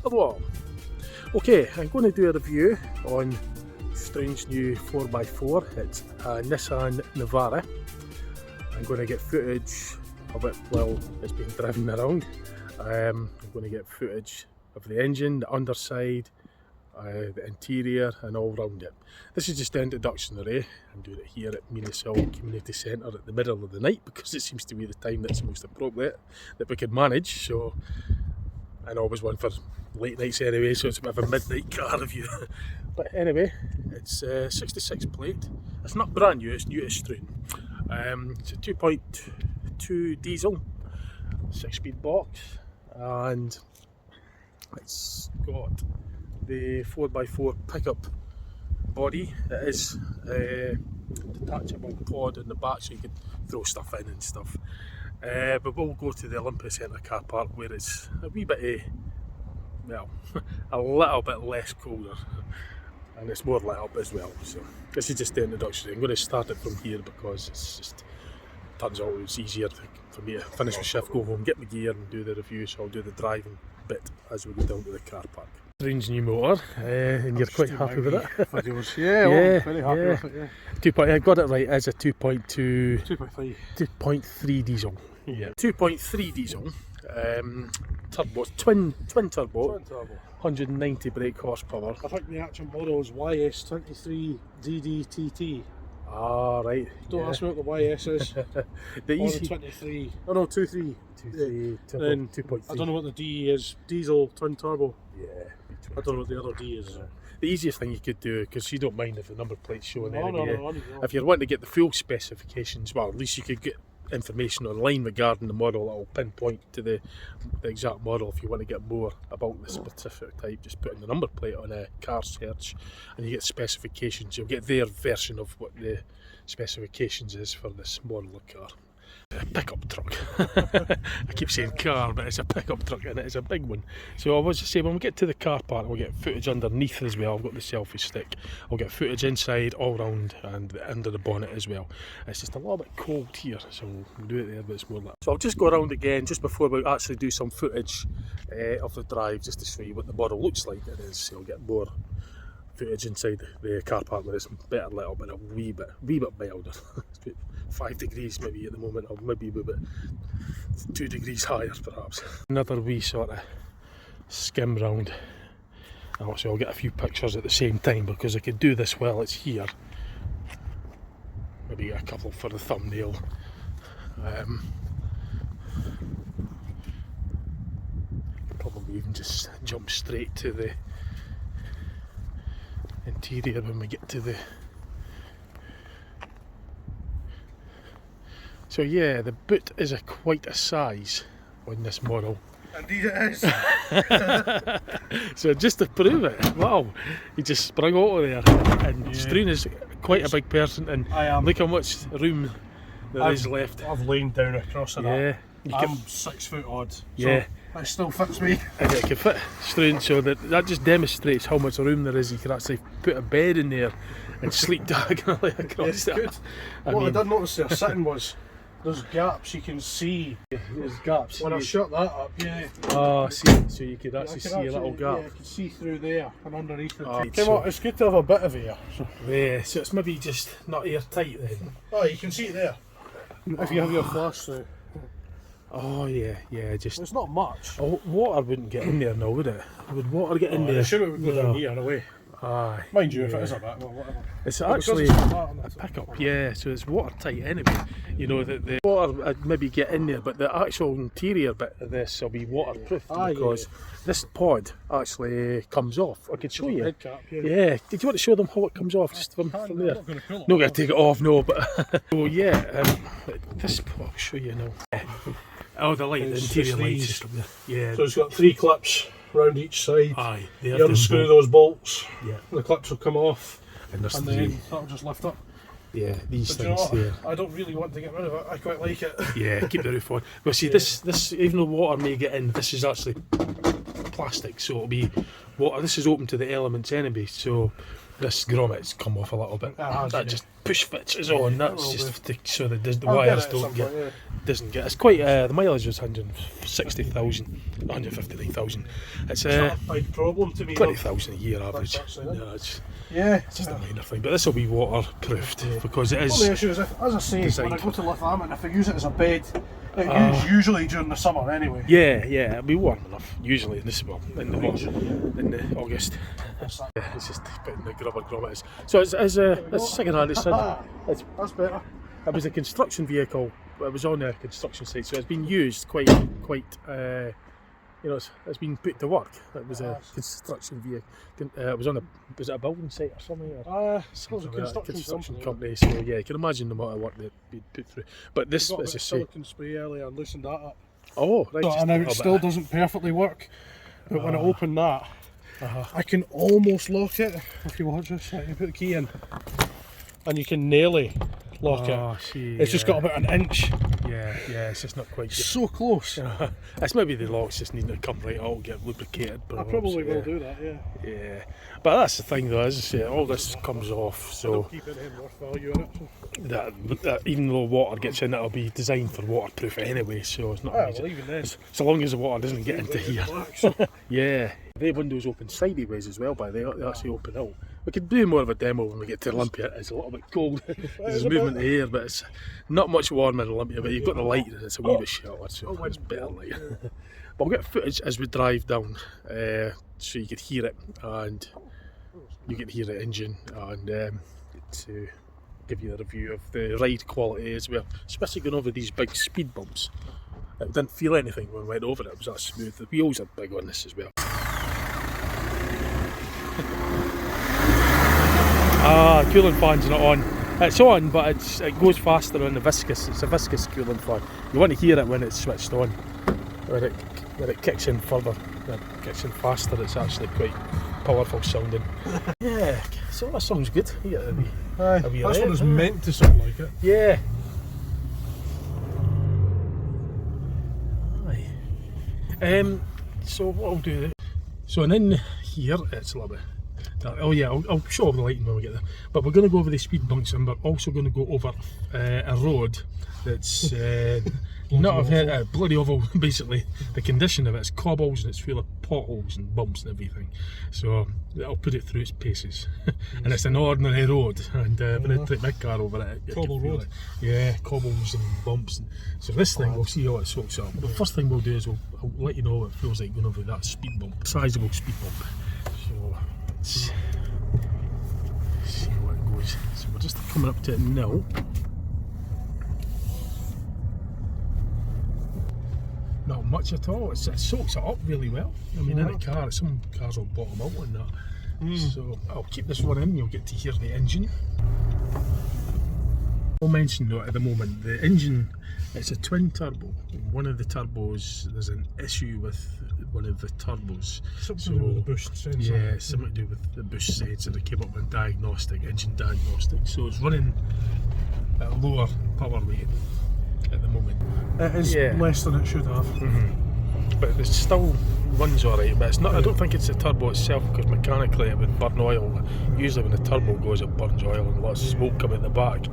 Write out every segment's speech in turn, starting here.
Hello all. Okay, I'm going to do a review on strange new 4x4. It's a Nissan Navara. I'm going to get footage of it while it's being driven around. I'm going to get footage of the engine, the underside, the interior and all round it. This is just the introductionary. I'm doing it here at Nissan Community Centre at the middle of the night because it seems to be the time that's most appropriate that we could manage. So, and always one for late nights anyway, so it's a bit of a midnight car review. But anyway, it's 66 plate. It's not brand new, it's new to strewn. It's a 2.2 diesel, 6-speed box, and it's got the 4x4 pickup body. It is a detachable pod in the back so you can throw stuff in and stuff. But we'll go to the Olympia Centre car park where it's a wee bit, well, a little bit less colder, and it's more lit up as well. So this is just the introduction. I'm going to start it from here because it's just, turns out it's easier for me to finish the shift, go home, get my gear and do the review. So I'll do the driving bit as we go down to the car park. Strange new motor, and you're quite happy with it. Videos. Yeah, well, I'm very happy with it. Yeah. I got it right. It's a 2.2, 2.3, 2.3 diesel. Yeah, 2.3 diesel. Turbo, twin turbo. 190 brake horsepower. I think the actual model is YS23DDTT. Ah, right. Don't ask me what the YS is. The easy. The 23. Oh no, 2.3. 2.3, Then 2.3. I don't know what the D is. Diesel, twin turbo. Yeah. I don't know what the other D is. The easiest thing you could do, because you don't mind if the number plate's showing anyway. No. If you're wanting to get the full specifications, well, at least you could get information online regarding the model that will pinpoint to the exact model. If you want to get more about the specific type, just put in the number plate on a car search and you get specifications. You'll get their version of what the specifications is for this model of car. A pickup truck. I keep saying car, but it's a pickup truck and it's a big one. So I was just saying, when we get to the car park, we'll get footage underneath as well. I've got the selfie stick. I'll get footage inside, all round, and under the bonnet as well. It's just a little bit cold here, so we'll do it there, but it's more like. So I'll just go around again just before we actually do some footage of the drive, just to show you what the model looks like. It is, so you'll get more footage inside the car park where it's better lit up and a wee bit milder. It's about 5 degrees maybe at the moment, or maybe a bit 2 degrees higher perhaps. Another wee sort of skim round. Obviously I'll get a few pictures at the same time because I could do this while it's here. Maybe get a couple for the thumbnail. Probably even just jump straight to the interior when we get to the. So yeah, the boot is quite a size on this model. Indeed it is. So just to prove it, wow, he just sprung out of there. And yeah. Strewn is quite a big person, and look how much room there is left. I've lain down across it. Yeah, I'm 6 foot odd. So yeah, that still fits me. And it can fit Strewn, so that just demonstrates how much room there is. You can actually put a bed in there and sleep diagonally across it. Good. I did notice there sitting was. There's gaps you can see. There's gaps. When I shut that up, yeah. Oh, see, so you could actually see a little gap. Yeah, I can see through there and underneath it. It's good to have a bit of air. Yeah, so it's maybe just not airtight then. Oh, you can see it there. If you have your flash through. Oh yeah, just. It's not much. Oh, water wouldn't get in there now, would it? Would water get in there? Sure, it would go down here in a way. Aye. Mind you, if it is a bit, well, whatever. It's actually a pickup, yeah, so it's watertight anyway. You know, the water would maybe get in there, but the actual interior bit of this will be waterproof because this pod actually comes off. I could show you. Head cap, yeah, did you want to show them how it comes off just from there? I'm not going to Not going to take it off, no, but. So yeah, this, I'll show you now. Oh, the light, the interior light system there. Yeah. So it's got 3 clips round each side. Aye. You unscrew those bolts. Yeah. The clips will come off. And then that'll just lift up. Yeah, these but things there. I don't really want to get rid of it. I quite like it. Yeah, keep the roof on. Well, see, this even though water may get in, this is actually plastic, so it'll be water. This is open to the elements anyway, so this grommet's come off a little bit. That just push fits is on. That's just so that the I'll wires get it at don't some get point, yeah. doesn't get. It's quite the mileage was 160,000, 159,000. It's Not a big problem to me. 20,000 a year average. It's just a minor thing, but this will be waterproofed because it is. Well, the issue is, as I say, when I go to Lithuania, if I use it as a bed, it's usually during the summer anyway. Yeah, it'll be warm enough usually in this in August. It's just putting the rubber grommets. So it's second hand. It's That's better. it was a construction vehicle. It was on a construction site, so it's been used quite. It's been put to work. It was a construction vehicle. It was was it a building site or something? Or Something like a construction company. So yeah, you can imagine the amount of work they'd been put through. But this, got a as bit I of say, silicone spray earlier and loosened that up. oh right, So, and now it still doesn't perfectly work. But when I open that, I can almost lock it. If you watch this, I can put the key in, and you can nearly lock it. It's just got about an inch. Yeah, it's just not quite. So close. It's maybe the locks just need to come right out, get lubricated. I probably will do that. Yeah, but that's the thing though, as I say, all this comes off, so Keep anything worth value in it. that even though water gets in, it'll be designed for waterproof anyway, so it's not. Well, even then, so long as the water doesn't get into here. Yeah, the windows open sideways as well, they actually open out. We could do more of a demo when we get to Olympia. It's a little bit cold. There's movement of air, but it's not much warmer in Olympia. But you've got the light, and it's a wee bit sheltered, so it's better light. But we'll get footage as we drive down, so you could hear it, and you can hear the engine, and to give you a review of the ride quality as well. Especially going over these big speed bumps. It didn't feel anything when we went over it. It was that smooth. The wheels are big on this as well. Cooling fan's not on. It's on, but it goes faster on the viscous. It's a viscous cooling fan. You want to hear it when it's switched on. When it kicks in further, when it kicks in faster, it's actually quite powerful sounding. Yeah, so that sounds good. Yeah, that's what it's meant to sound like it. Yeah. So what I'll do, so and in here it's a little bit dark. Oh yeah, I'll show off the lighting when we get there, but we're going to go over the speed bumps, and we're also going to go over a road that's not a bloody oval. Basically the condition of it's cobbles and it's full of potholes and bumps and everything, so I'll put it through its paces. And it's an ordinary road, and when I take my car over it, Cobble road. Yeah, cobbles and bumps. So this thing, we'll see how it soaks up. The first thing we'll do is I'll let you know what it feels like going over that speed bump, sizable speed bump. So let's see how it goes. So we're just coming up to it now. Not much at all. It soaks it up really well. I mean, in a car, some cars will bottom out on that. So I'll keep this one in. You'll get to hear the engine. I'll mention though, at the moment, the engine, it's a twin turbo. One of the turbos, there's an issue with one of the turbos. Something to do with the bush sensor. Yeah, something to do with the bush sensor. They came up with engine diagnostic. So it's running at a lower power rating at the moment. It is less than it should have. But it still runs alright, but it's not. I don't think it's the turbo itself, because mechanically it would burn oil. Usually when the turbo goes, it burns oil and lots of smoke coming at the back.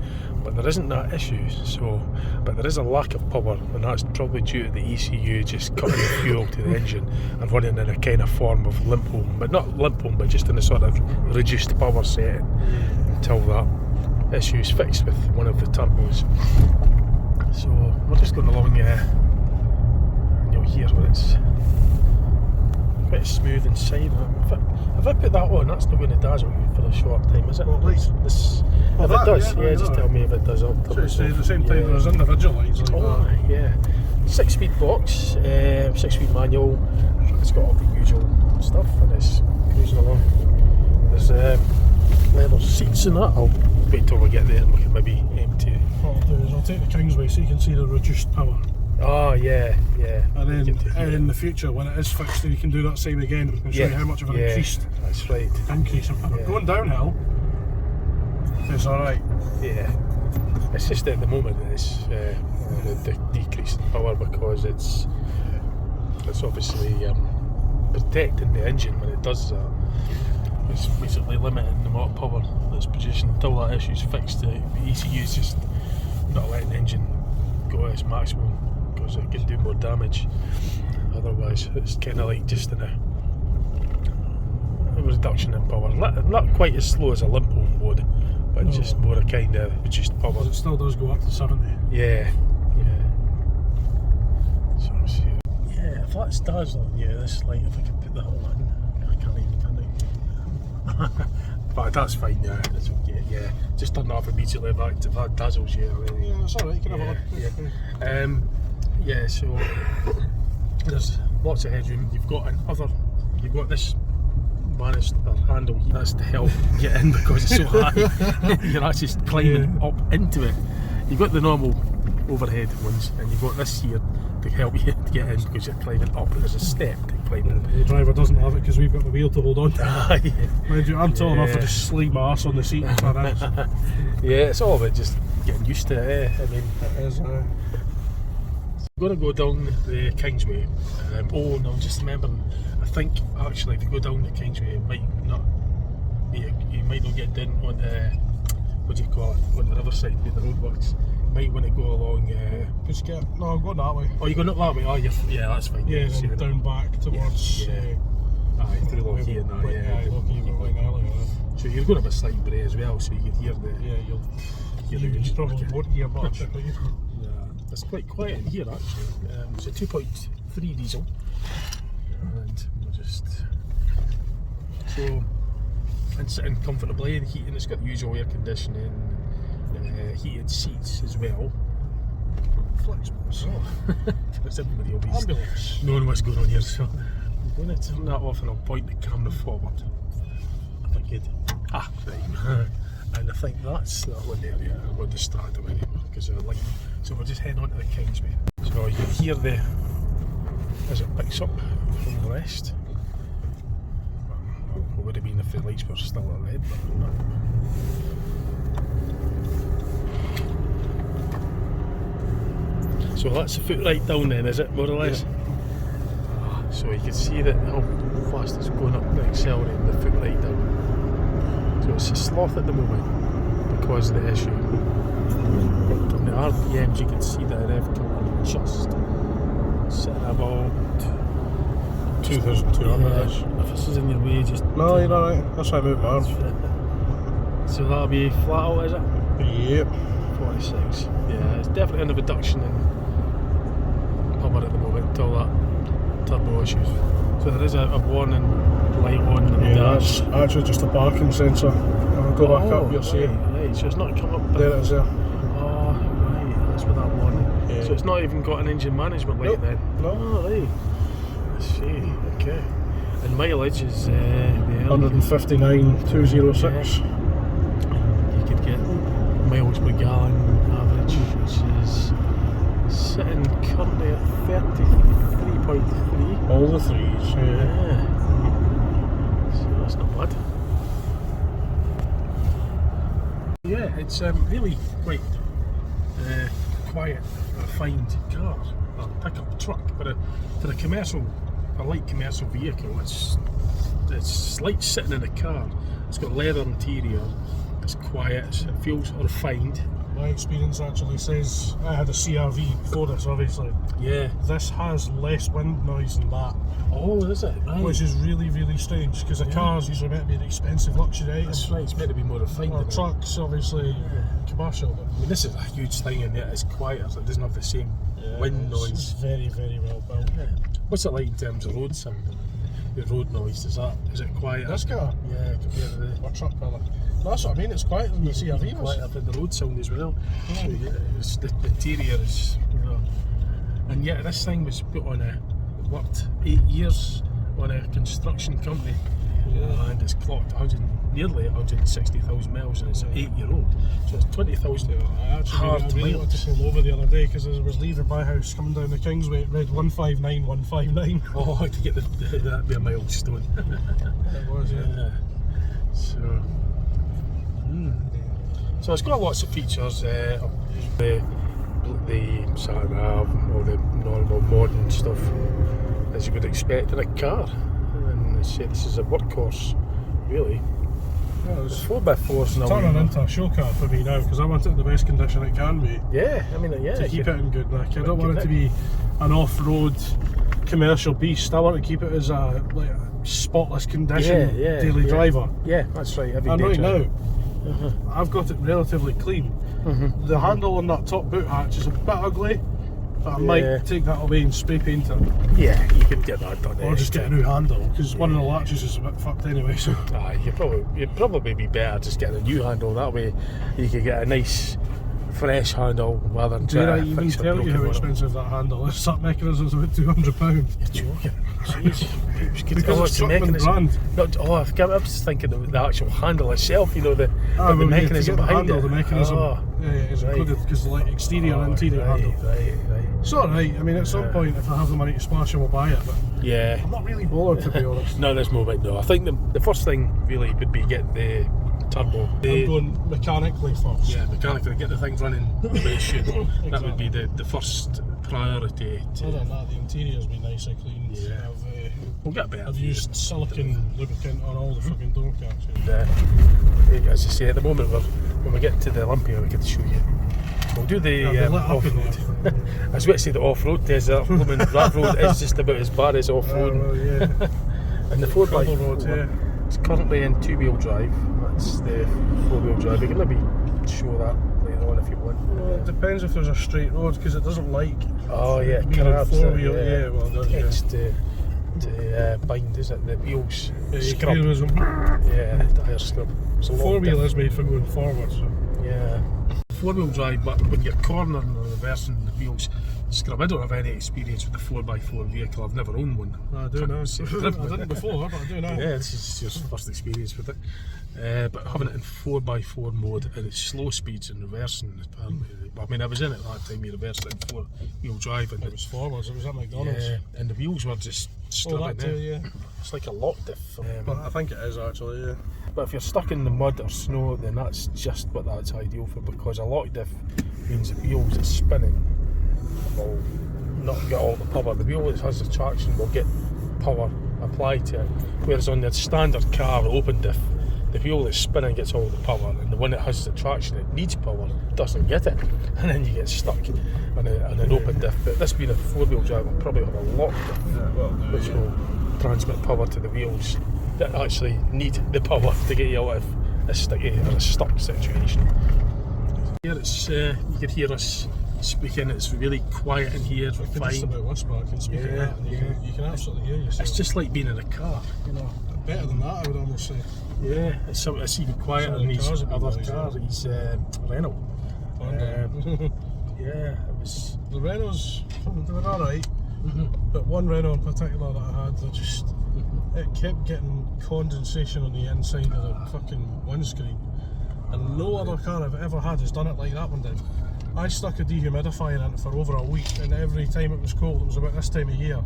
But there isn't that issue. So, but there is a lack of power, and that's probably due to the ECU just cutting the fuel to the engine and running in a kind of form of limp home, but not limp home, but just in a sort of reduced power setting until that issue is fixed with one of the turbos. So we're just going along there, and you'll hear what it's quite smooth inside. If I put that on, that's not going to dazzle you for a short time, is it? What light? If it does, just tell me if it does. I'll so it's the same time there's individual lights like that. Yeah. 6-speed box, 6-speed manual. It's got all the usual stuff, and it's cruising along. There's leather seats in that. I'll wait till we get there and we can maybe aim to. What I'll do is I'll take the Kingsway so you can see the reduced power. Oh yeah. And then in the future, when it is fixed, then you can do that same again and show you how much of an increase. That's right. Going downhill, it's alright. Yeah. It's just at the moment it's the decrease in power, because it's obviously protecting the engine when it does that. it's basically limiting the amount of power that's produced until that issue's fixed. The ECU is just not letting the engine go at its maximum because it can do more damage. Otherwise, it's kind of like just in a reduction in power. Not quite as slow as a limpo would, but just more a kind of reduced power. But it still does go up to 70. Yeah. So yeah, if that's dazzling you, this light, if I can put that on, I can't even turn it. But that's fine, yeah, that's okay, yeah. Just turn it off immediately if that dazzles you. Yeah, it's alright, you can have a look. Yeah, so there's lots of headroom. You've got this banister handle, that's to help get in because it's so high. You're actually climbing up into it. You've got the normal overhead ones, and you've got this here to help you to get in because you're climbing up. There's a step to climb in. The driver doesn't have it because we've got the wheel to hold on to. Mind you, I'm tall enough to just slide my ass on the seat and turn out. Yeah, it's all about just getting used to it, I mean, it is. I'm going to go down the Kingsway. Oh no, just remembering, I think actually if you go down the Kingsway, you might not get down on what do you call it, on the other side where the roadworks. You might want to go along. No, I'm going that way. Oh, you're going up that way? Oh, yeah, that's fine. Yeah, then down back towards. Aye, through Lockheed and that. Yeah, Lockheed were going earlier. So you're going up a slight bray as well, so you can hear the. Yeah, you probably won't hear much. Yeah, it's quite quiet in here actually. It's a 2.3 diesel, and we're just and sitting comfortably and heating. It's got the usual air conditioning, heated seats as well. Flexibles. Because everybody will be Ambulance. knowing what's going on here, so I'm going to turn that off and I'll point the camera forward. I think it. Right. And I think that's that one area. I won't distract them anymore because they're lighting. So we'll just head on to the Kingsway. So you hear as it picks up from the west. It would have been if the lights were still at red, but no. So that's the foot right down then, is it, more or less? Yeah. So you can see that how fast it's going up the accelerator, the foot right down. So it's a sloth at the moment because of the issue. From the RPMs you can see that rev total just sitting about 2,200-ish. If this is in your way, just... No, you're alright. That's how I move my arms. So that'll be flat out, is it? Yep. 46. Yeah, it's definitely in a reduction in power at the moment until that turbo issues. So there is a warning light on in the dash. That's actually just a parking sensor. I'll go back up, you'll see it. Right, so it's not come up... There it is, there. Oh, right, that's with that warning. Yeah. So it's not even got an engine management light then? No. Oh, right. I see, okay. And mileage is 159,206. Yeah. You could get miles per gallon average, which is sitting currently at 33.3. All the threes, Yeah. So that's not bad. Yeah, it's really quite quiet, refined car, or pickup truck, but for a light commercial vehicle, it's like sitting in a car. It's got leather interior, it's quiet, it feels refined. My experience actually says, I had a CRV before this obviously. Yeah. This has less wind noise than that. Oh, is it? Right. Which is really, really strange because a car's usually meant to be an expensive luxury item. That's right, it's meant to be more refined. Or trucks, obviously, commercial. But I mean, this is a huge thing in it, it's quieter, so it doesn't have the same wind noise. It's very, very well built. Yeah. What's it like in terms of road sound? The road noise, is it quieter? This car? Yeah, compared to the truck pillar. That's what I mean, it's quieter than the CRV was. Quieter than the road sound as well. So yeah, the interior is, and yet this thing was put on worked 8 years on a construction company, and it's clocked nearly 160,000 miles, and it's 8-year-old. So it's 20,000 hard I really wanted to pull over the other day because as I was leaving my house coming down the Kingsway, it read 159,159. Oh, to get that'd be a milestone. It was, yeah. So it's got lots of features. The sat nav, all the normal modern stuff as you would expect in a car. And they say this is a workhorse really. Yeah, It's 4x4's now. turning into a show car for me now because I want it in the best condition it can be. Yeah, I mean, yeah. To keep it in good nick. I don't want it to be an off-road commercial beast. I want to keep it as a spotless condition daily driver. Yeah, that's right. And right now, I've got it relatively clean. The handle on that top boot hatch is a bit ugly, but I might take that away and spray paint it. Yeah, you could get that done. Or just get a new handle, because one of the latches is a bit fucked anyway. So you'd probably be better just getting a new handle. That way, you could get a nice, fresh handle rather than. Did I even tell you how expensive that handle is? That mechanism's about £200. You're joking. Jeez. Because it's fucking brand. I was thinking of the actual handle itself, you know, the mechanism behind the it. mechanism is included, because the exterior and interior handle. Right. It's alright, I mean, at some point, if I have the money to splash it, we'll buy it, but I'm not really bothered, to be honest. No, there's no point, no. I think the first thing really would be get the turbo. I'm going mechanically first. Yeah, mechanically, get the thing running the way it should. Exactly. That would be the first priority. Other than that, the interior's been nice and clean. Yeah. We'll get better. I've used silicone lubricant on all the fucking door caps. And, as I say, at the moment, when we get to the Olympia, we can show you. We'll do the off-road. I was going to say the off-road test. That road is just about as bad as off-road. And the 4x4 it's currently in 2-wheel drive. That's the 4-wheel drive. You can maybe show that later on if you want. Well, it depends if there's a straight road, because it doesn't like. Oh yeah, being a 4-wheel. Yeah, well, it does. To bind, is it? The wheels scrub. Yeah, tire scrub. So 4-wheel is made for going forward. So. Yeah. 4-wheel drive, but when you're cornering or reversing, the wheels scrub. I don't have any experience with the 4x4 vehicle. I've never owned one. I do now. I didn't before, but I do now. Yeah, this is your first experience with it. But having it in 4x4 mode and it's slow speeds and reversing, apparently. I mean, I was in it that time. You reversed it in 4-wheel drive, and it was forwards. It was at McDonald's. Yeah, and the wheels were just scrubbing. It's like a lock diff. But I think it is actually. Yeah. But if you're stuck in the mud or snow, then that's just what that's ideal for, because a lock diff means the wheels that's spinning will not get all the power. The wheel that has the traction will get power applied to it, whereas on the standard car open diff, the wheel that's spinning gets all the power, and the one that has the traction that needs power doesn't get it, and then you get stuck on an open diff. But this being a 4-wheel drive, will probably have a lock diff, which will transmit power to the wheels that actually need the power to get you out of a sticky or a stuck situation. Here it's you can hear us speaking. It's really quiet in here. I can just about whisper. I can speak in that, and you can absolutely hear yourself. It's just like being in a car, you know. Better than that, I would almost say. Yeah, it's even quieter than these other cars. These Renault. Yeah, it was. The Renaults, they were alright, but one Renault in particular that I had, it kept getting condensation on the inside of the fucking windscreen, and no other car I've ever had has done it like that one did. I stuck a dehumidifier in it for over a week, and every time it was cold, it was about this time of year,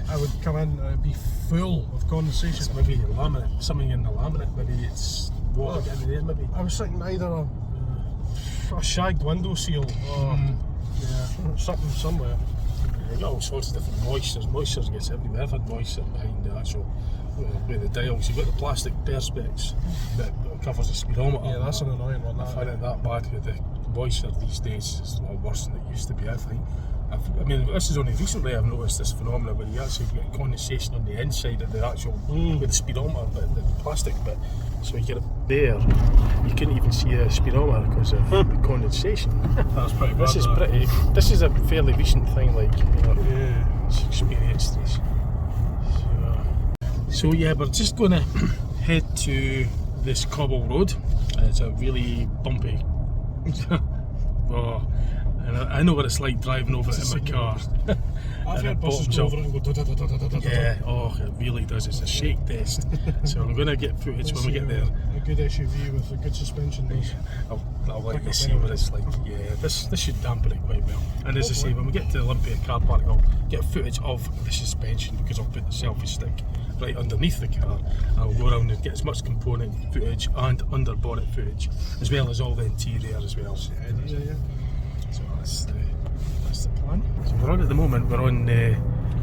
I would come in and it would be full of condensation. It's maybe laminate, something in the laminate, maybe it's water getting in there, maybe. I was thinking either a shagged window seal or something somewhere. You've got all sorts of different moistures. Moisture gets everywhere. I've had moisture behind the actual where the dials. You've got the plastic perspex that covers the speedometer. Yeah, that's an annoying one. I find it that bad with the moisture these days. It's a lot worse than it used to be, I think. I mean, this is only recently I've noticed this phenomenon where you actually get condensation on the inside of the actual with the speedometer, the plastic bit. So you get it there, you couldn't even see a speedometer because of condensation. That's pretty bad. This is a fairly recent thing, like, you know, experienced this. So yeah, we're just going to head to this cobble road. It's a really bumpy. And I know what it's like driving over it in my car. I've heard buses go over it and go da-da-da-da-da-da-da. Yeah, it really does. It's a shake test. So I'm going to get footage when we get there. A good SUV with a good suspension base. I'll let you see what it's like. Yeah, this should dampen it quite well. And as I say, when we get to the Olympia car park, I'll get footage of the suspension, because I'll put the selfie stick right underneath the car. I'll go around and get as much component footage and under bonnet footage, as well as all the interior as well. So that's the plan. So we're on at the moment, we're on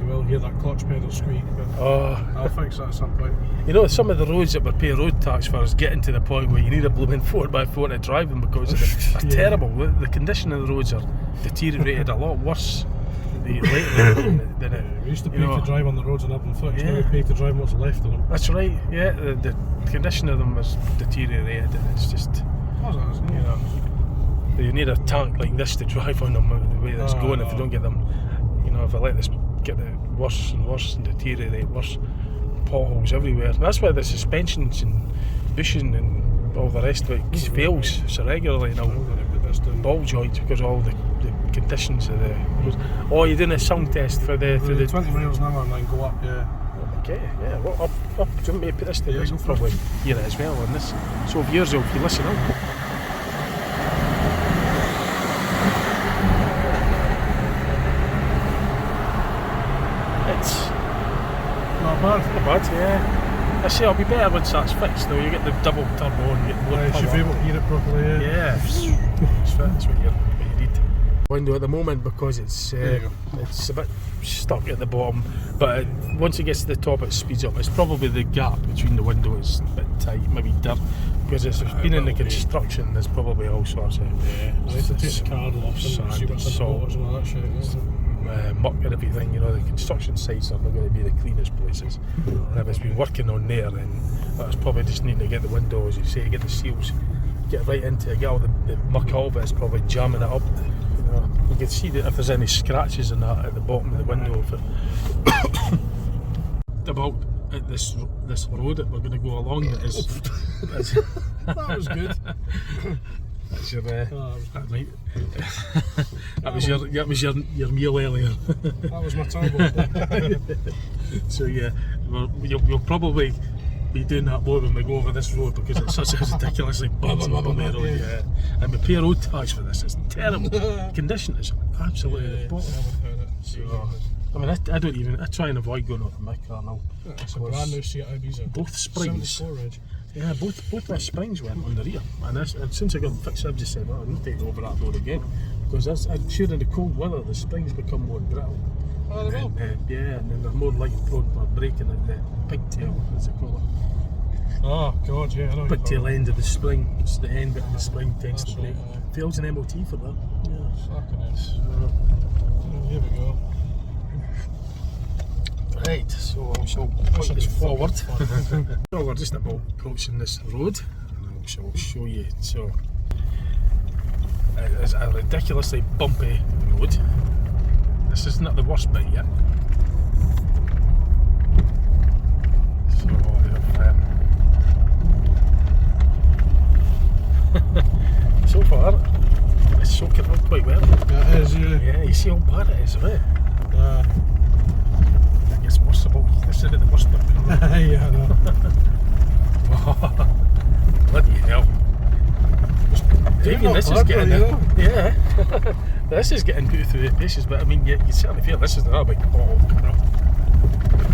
you will hear that clutch pedal squeak, but I'll fix that at some point. You know, some of the roads that we're paying road tax for is getting to the point where you need a blooming 4x4 to drive them because they're terrible. The condition of the roads are deteriorated a lot worse lately than it. We used to pay to drive on the roads in urban flicks, now we pay to drive what's left of them. That's right, yeah, the condition of them is deteriorated and it's just, you know, you need a tank like this to drive on them the way that's going if you don't get them, you know, if I let this get worse and worse and deteriorate worse, potholes everywhere. And that's why the suspensions and bushing and all the rest of it fails so regularly now. Ball joints because of all the conditions of the roads. Oh, you're doing a sound test for the 20 miles an hour and then go up, Okay, yeah, well, up. Do you want me to put this to this? You'll probably hear it as well on this. So if yours, if you listen up. It's not bad, yeah. I say it'll be better once that's fixed though. You get the double turbo and get more power. You should be able to hear it properly, yeah. That's what you need. Window at the moment because it's a bit stuck at the bottom, but once it gets to the top it speeds up. It's probably the gap between the windows a bit tight, maybe dirt, because it's been in the construction. There's probably all sorts of I need to take the card off and see what's in the motors and all that shit. Muck and everything, you know, the construction sites are not going to be the cleanest places. And if it's been working on there, then that's probably just needing to get the windows, you say, get the seals, get right into it, get all the muck out of it, it's probably jamming it up. You know, you can see that if there's any scratches in that at the bottom of the window. If it about at this road that we're going to go along, that is. That was good. That's your, that was your meal earlier. That was my turbo. So yeah, you'll probably be doing that more when we go over this road because it's such a ridiculously bumpy road. Yeah. And we pay road tax for this. It's terrible. Condition is absolutely the bottom. So, I mean, I try and avoid going out in my car now. It's a brand new Seat Ibiza. Both springs. 74 reg. Yeah, both my springs went on the rear, and since I got them fixed, I've just said, well, I need to go over that road again, because I'm sure in the cold weather the springs become more brittle. Oh, they will? Yeah, and then they're more likely prone for breaking at the pigtail, as they call it. Oh God, yeah, I know. Pigtail end of the spring, it's the end bit of the spring tends to break. Fails an MOT for that. Yeah. Fucking hell. Here we go. Right, so I shall point this forward. So we're just about approaching this road, and I shall show you. So it's a ridiculously bumpy road. This is not the worst bit yet. So so far, it's soaking up quite well. Yeah, it is, yeah. Yeah, you see how bad it is, right? It gets worse about this side of the worst bit. Yeah, I know. Bloody hell. Even this is getting yeah. This is getting put through the paces, but I mean, you certainly feel this is another big bottle of crap.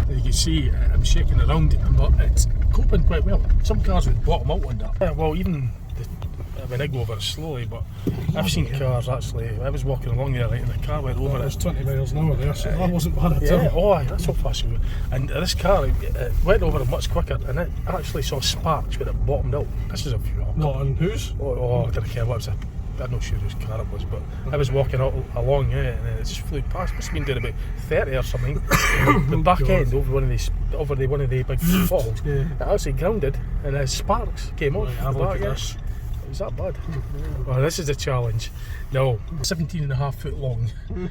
You can see I'm shaking around it, but it's coping quite well. Some cars would bottom out on that. Yeah, well, even I mean, I go over it slowly, but I've seen cars actually. I was walking along there, right, and the car went over it. It was 20 miles an hour there, so that wasn't bad at all. Yeah, oh, that's how fast it was. And this car, it went over it much quicker, and it actually saw sparks when it bottomed out. This is a view. What, on whose? Oh, I don't care what it was. I'm not sure whose car it was, but I was walking along, yeah, and it just flew past. Must have been doing about 30 or something. The back end over one of the big bottles, it actually grounded, and sparks came off. Have a look at this. Is that bad? Well, this is a challenge. No, 17.5 foot long,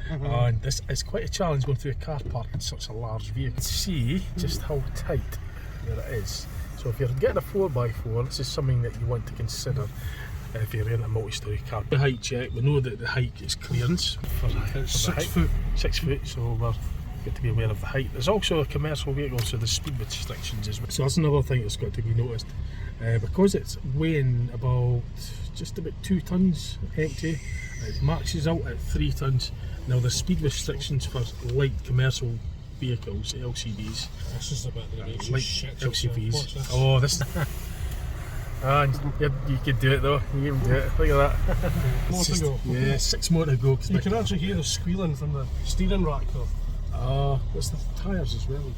and this is quite a challenge going through a car park in such a large vehicle. See just how tight there it is. So if you're getting a 4x4, this is something that you want to consider if you're in a multi-storey car. The height check, we know that the height is clearance for 6 foot. 6 foot, so we're got to be aware of the height. There's also a commercial vehicle, so there's speed restrictions as well. So that's another thing that's got to be noticed. Because it's weighing just about 2 tonnes empty, it maxes out at 3 tonnes. Now there's speed restrictions for light commercial vehicles, LCVs. This is the bit that makes light shit. LCVs. Oh, this. You could do it though. You can do it. Look at that. More to go. Yeah, 6 more to go. You can actually hear the squealing from the steering rack though. It's the tyres as well.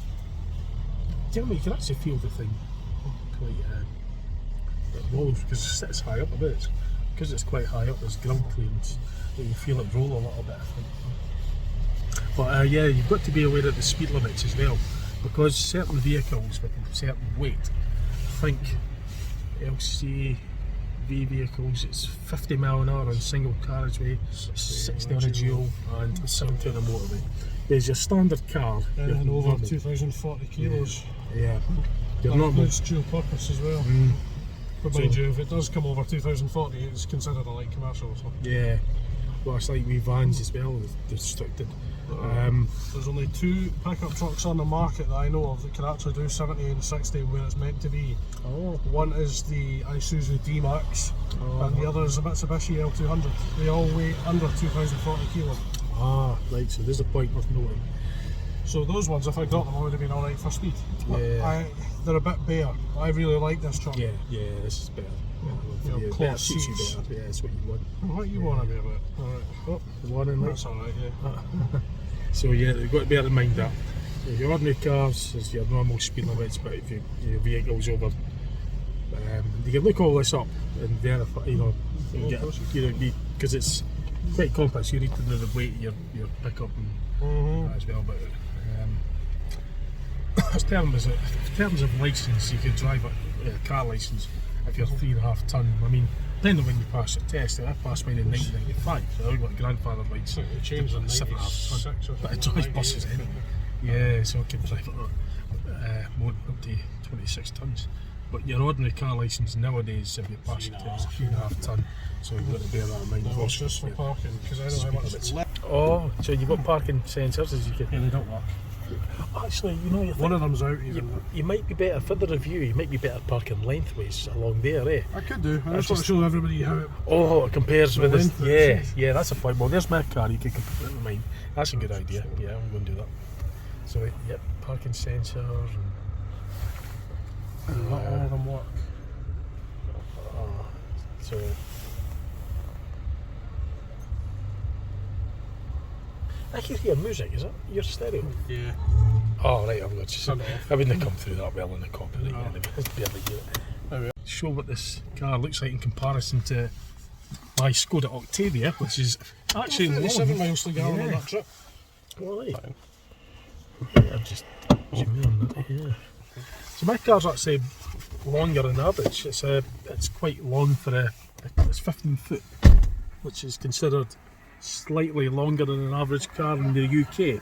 Tell me, you can actually feel the thing quite roll because it sits high up a bit. Because it's quite high up, there's ground clearance. You can feel it roll a little bit, I think. But yeah, you've got to be aware of the speed limits as well, because certain vehicles with a certain weight, I think LCV vehicles, it's 50 mile an hour on single carriageway, 60 on a dual, and 70 on a motorway. There's your standard car. And over 2,040 kilos. Yeah. That includes dual purpose as well. But mind you, if it does come over 2,040, it's considered a light commercial. So. Yeah. Well, it's like with vans as well, they're restricted. There's only 2 pickup trucks on the market that I know of that can actually do 70 and 60 where it's meant to be. One is the Isuzu D-Max, and the other is a Mitsubishi L200. They all weigh under 2,040 kilo. Right, so there's a point worth noting. So those ones, if I got them, I would have been alright for speed. Yeah. They're a bit bare. I really like this truck. Yeah, this is better. Cloth seats. Yeah, that's what you want. What you want to be about? Alright. Oh, the one in there. That's alright, yeah. So yeah, you've got to bear in mind that your ordinary cars is your normal speed limits, but if your vehicle's over, you can look all this up and verify, because it's quite complex. You need to know the weight of your pickup and that as well. But in terms of licence, you can drive a car licence if you're 3.5 tonne. I mean, depending on when you pass your test. I passed mine in 1995, so I got a grandfather license. It changed in 7.5 tonne, but it drives buses in. Yeah, so I can drive more up to 26 tonnes. But your ordinary car licence nowadays, if you pass your test, 3.5 tonne. So you've got to bear that in mind. No, it's just for parking, because I know how much it's left. Oh, so you've got parking sensors as you can. Yeah, they don't work. Actually, you know, one of them's out even. You might be better for the review. You might be better parking lengthways along there, eh? I could do. I just want to show everybody how it. Oh, it compares with this. Yeah, that's a point. Well, there's my car. You can compare it with mine. That's a good idea. Yeah, I'm going to do that. So, yep, parking sensor. And not all of them work. So. I can hear music, is it? Your stereo? Yeah. Oh, right, I've got you. I wouldn't have come through that well in the copyright anyway. It's barely hear it. Anyway, show what this car looks like in comparison to my Skoda Octavia, which is actually 37 miles per gallon on that trip. Right. I've just zoom in on that, yeah. So my car's actually longer than average. It's quite long for it's 15 foot, which is considered slightly longer than an average car in the UK.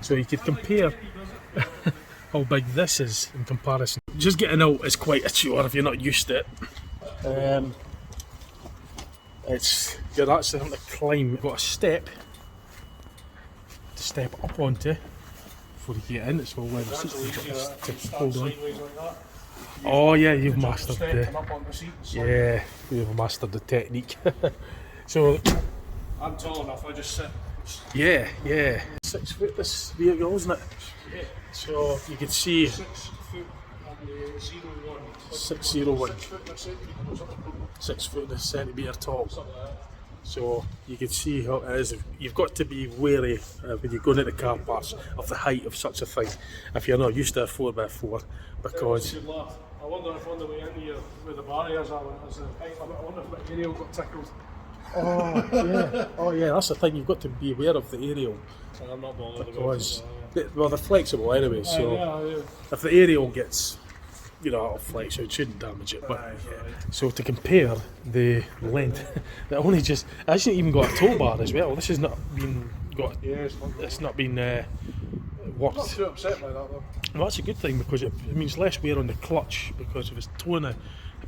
So you could compare how big this is in comparison. Just getting out is quite a chore if you're not used to it. You're actually having to climb. You've got a step to step up onto before you get in. It's all leather seats to hold on. Oh yeah, you've mastered you've mastered the technique. So I'm tall enough, I just sit. Yeah. 6 foot this vehicle, isn't it? Yeah. So you can see 6 foot on the 01. 601. 6 foot and a centimetre tall. So you can see how it is. You've got to be wary when you go into the car parks of the height of such a thing if you're not used to a 4x4, because I wonder if on the way in here with the barriers I wonder if my aerial got tickled. Oh yeah, that's the thing, you've got to be aware of the aerial. I'm not bothered because they're flexible anyway, so if the aerial gets out of flex, so it shouldn't damage it. But so to compare the length, it hasn't even got a tow bar as well. This has not been got. It's not been worked. Not too upset by that though. Well, that's a good thing, because it means less wear on the clutch, because if it's towing a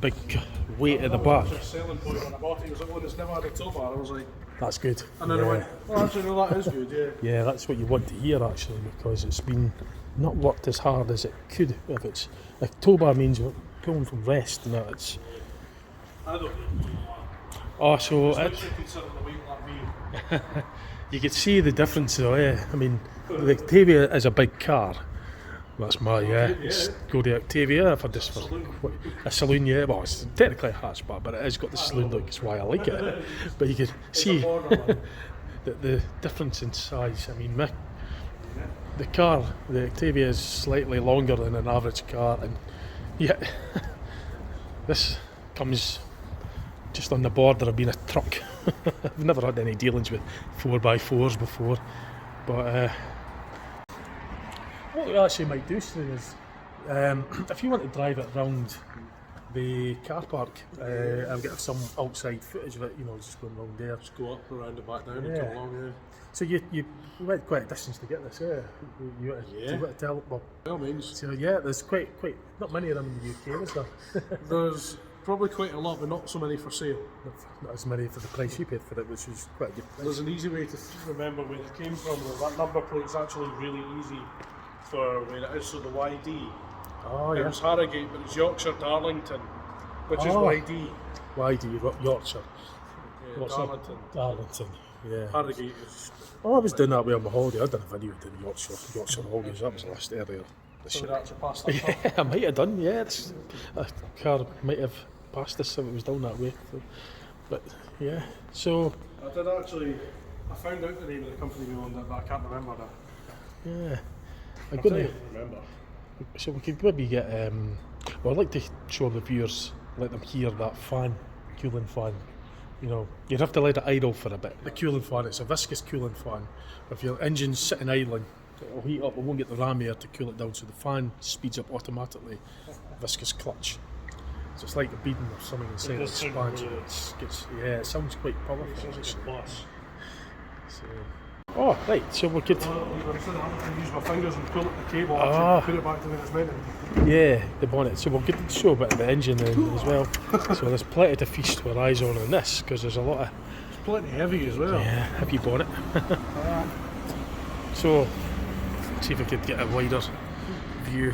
big weight at the back. The selling point when I bought it was that one that's never had a tow bar. I was like, that's good. And then I went, well, actually, no, that is good, yeah. Yeah, that's what you want to hear actually, because it's been not worked as hard as it could. If it's like tow bar means you're pulling from rest, and it's. I don't. Oh, so it, you could see the difference though. Yeah, I mean, the Octavia is a big car. That's my Skoda Octavia. I've had this for a saloon, yeah. Well, it's technically a hatchback, but it has got the saloon look. That's why I like it. But you can see the difference in size. I mean, the car, the Octavia is slightly longer than an average car, and yet this comes just on the border of being a truck. I've never had any dealings with 4x4s before, but what we actually might do soon is, if you want to drive it round the car park, I'll get some outside footage of it, you know, just going round there. Just go up around the back down Yeah. and come along, yeah. So you went quite a distance to get this, yeah? You want to tell, well, Well, means so yeah, there's quite, not many of them in the UK, is there? there's probably quite a lot, but not so many for sale. Not as many for the price you paid for it, which is quite a good price. There's an easy way to remember where it came from. That number plate's actually really easy for where it is. So the YD, Oh, it yeah. was Harrogate, but it's Yorkshire Darlington, which is Oh. YD. YD, Yorkshire. Yeah, What's Darlington. Darlington, yeah. Harrogate is. Oh, I was doing that way on my holiday. I done a video doing Yorkshire holidays. That was last earlier this So year. we're actually past that. Yeah, I might have done, yeah. A car might have passed us if it was down that way. So, but yeah, so I did actually. I found out the name of the company we owned it, but I can't remember that. yeah. I'm I gonna, can't remember. so we could maybe get. Well, I'd like to show the viewers, let them hear that fan, cooling fan. You know, you'd have to let it idle for a bit. The cooling fan, it's a viscous cooling fan. If your engine's sitting idling, it'll heat up. It won't get the ram air to cool it down, so the fan speeds up automatically. Viscous clutch. So it's like a beading or something inside the does sound expansion. really- Yeah, it sounds quite powerful. It sounds like actually. a bus. So, oh, right, so we could, Well, instead of having to use my fingers and pull at the cable, I Ah. actually put it back to where it's meant to be. yeah, the bonnet. So we'll get to show a bit of the engine then as well. So there's plenty to feast our eyes on in this, because there's a lot of It's plenty heavy as well. heavy bonnet. So, see if I could get a wider view.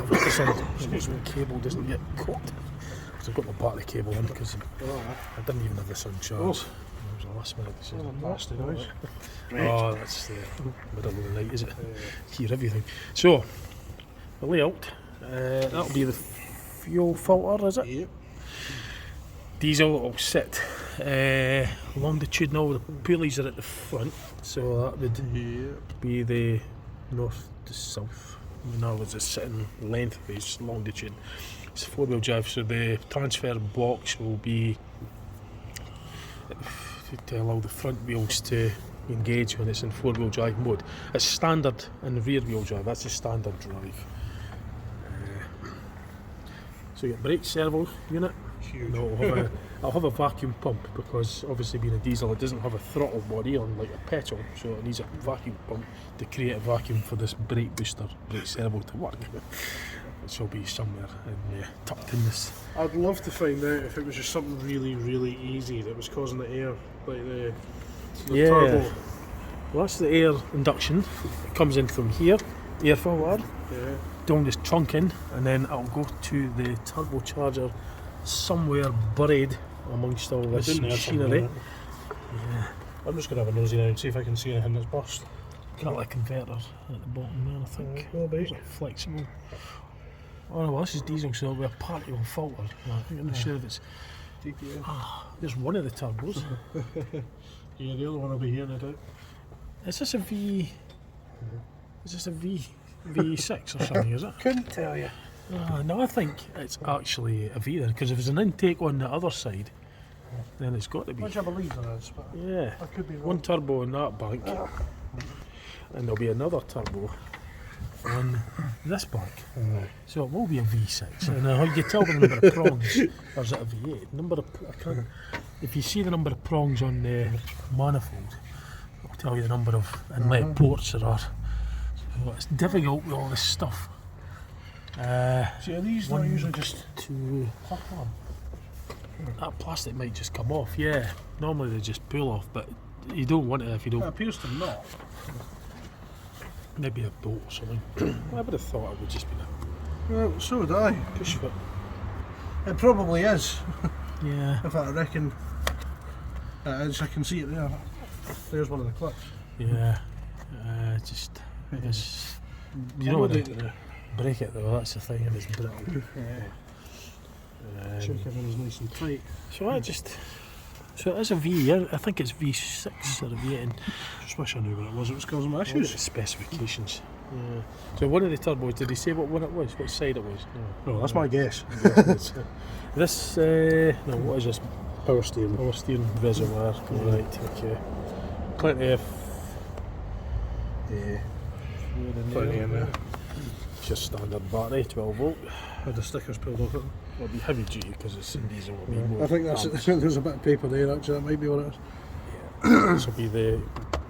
This on, so the cable doesn't get caught. Because I've got my battery cable in, because I didn't even have this on charge. It was a last minute decision. Nasty noise. Oh, that's the middle of the night, is it? Hear everything. So, the layout, that'll be the fuel filter, is it? Yep. Diesel will sit longitudinal, the pulleys are at the front, so that would be the north to south. In other words, it's sitting lengthways, longitude. It's 4-wheel drive, so the transfer box will be to allow the front wheels to engage when it's in 4-wheel drive mode. It's standard in rear-wheel drive, that's the standard drive. So you get brake servo unit. Huge. No, I'll have a vacuum pump, because obviously being a diesel it doesn't have a throttle body unlike a petrol, so it needs a vacuum pump to create a vacuum for this brake booster, brake servo to work. Which will be somewhere in, tucked in this. I'd love to find out if it was just something really, really easy that was causing the air, like the turbo. Well, that's the air induction. It comes in from here, air filter, Yeah. down this trunk in, and then it'll go to the turbocharger somewhere buried amongst all this machinery. I'm just going to have a nosy now and see if I can see anything that's burst. Catalytic converter at the bottom there, I think. Will be. Flexible. Oh no, well, this is diesel, so it'll be a particle filter. I'm not sure if it's. DPM. There's one of the turbos. Yeah, the other one will be here, no doubt. Is this a V? Is this a V6 or something? Is it? Couldn't tell you. No, I think it's actually a V then, because if there's an intake on the other side, then it's got to be. Which I believe there is, but Yeah. I could be wrong. One turbo on that bank, and there'll be another turbo on this bank. So it will be a V6. And how you tell the number of prongs, or is it a V8? If you see the number of prongs on the manifold, it'll tell you the number of inlet ports there are. So it's difficult with all this stuff. See, are these not usually just Two. clip on? That plastic might just come off, yeah. Normally they just pull off, but you don't want it if you It don't. appears to not. Maybe a bolt or something. I would have thought it would just be a Well, so would I. push fit. It probably is. Yeah. In fact, I reckon it is. I can see it there. There's one of the clips. Yeah. Just. You don't want to break it though, that's the thing, if it's brittle. Check everything's nice and tight. So I just So it is a V, I think it's V6 or a V8. Just wish I knew what it was. It was causing my issues. Specifications. Yeah. So one of the turbos, did he say what one it was? What side it was? No, that's my guess. This, no, what is this? Power steering. Power steering reservoir. Right, okay. Plenty of. Yeah. Plenty in there. It's your standard battery, 12 volt. Had the stickers pulled off it. It'll be heavy duty because it's in diesel. It'll be more I think that's it. There's a bit of paper there actually, that might be what it is. Yeah. This will be the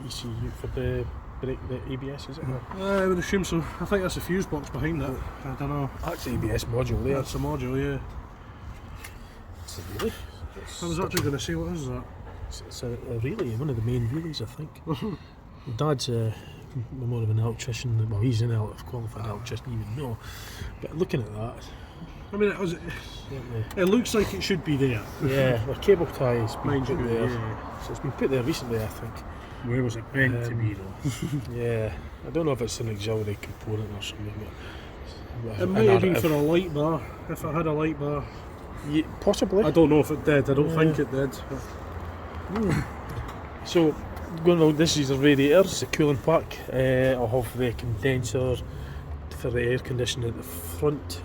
ECU for the brake, the ABS, is it? I would assume so. I think that's a fuse box behind that. I don't know. That's the ABS module there. That's a module, yeah. It's a relay. I was actually going to say, what is that? It's a relay, one of the main relays, I think. Dad's more of an electrician. Well, he's a qualified electrician, you would know. But looking at that, I mean, it looks like it should be there. Yeah, the cable tie has been put there. Yeah. So it's been put there recently, I think. Where was it meant to be though? Yeah, I don't know if it's an auxiliary component or something. But it might have been for a light bar, if it had a light bar. Yeah, possibly. I don't know if it did, I don't think it did. So, going on, this is the radiator, it's a cooling pack. I'll have the condenser for the air conditioning at the front.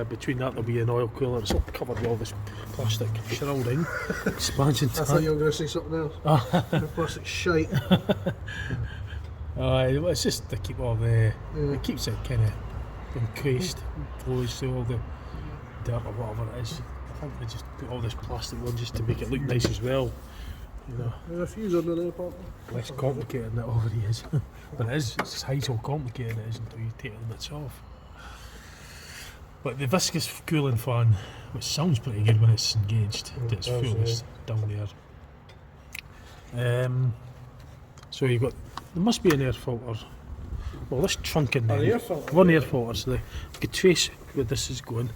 Between that there'll be an oil cooler. It's all covered with all this plastic shrouding. Expansion tank. I thought you were going to say something else. Plastic shite. It's just to keep all the... It keeps it kind of encased, closed, so all the dirt or whatever it is. I think they just put all this plastic on just to make it look nice as well. You know, There's a fuse under there, Pop. less complicated than it already is. But it is, it's how complicated it is until you take the bits off. But the viscous cooling fan, which sounds pretty good when it's engaged, it's full, is down there. So you've got, there must be an air filter. Well, this trunk in there. An air filter? One air filter, so you could trace where this is going.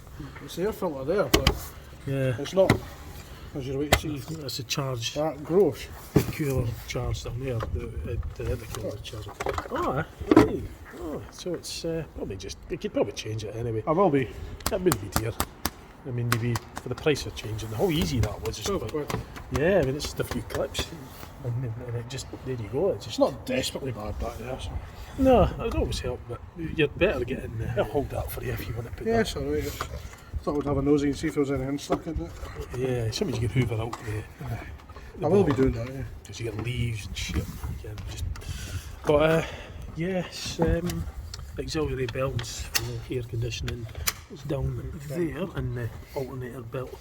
It's the air filter there, but Yeah. it's not, as you're waiting to see. That's a charge. That gross. The cooler charge down there. The cooler charge. Oh, right. Oh, so it's probably just, you could probably change it anyway. I will be. That wouldn't be dear. I mean, maybe for the price of changing, how easy that was. Just yeah, I mean, it's just a few clips. And it just, there you go. It's just It's not desperately bad back there. So. No, it would always help, but you'd better get in there. I'll hold that for you if you want to put Yes, alright. Thought we'd have a nosy and see if there was anything stuck in it. that. Yeah, something you could hoover out the I will be doing that, yeah. because you get leaves and shit. Yeah, just. But yes, auxiliary belts for the air conditioning is down there, and the alternator belt.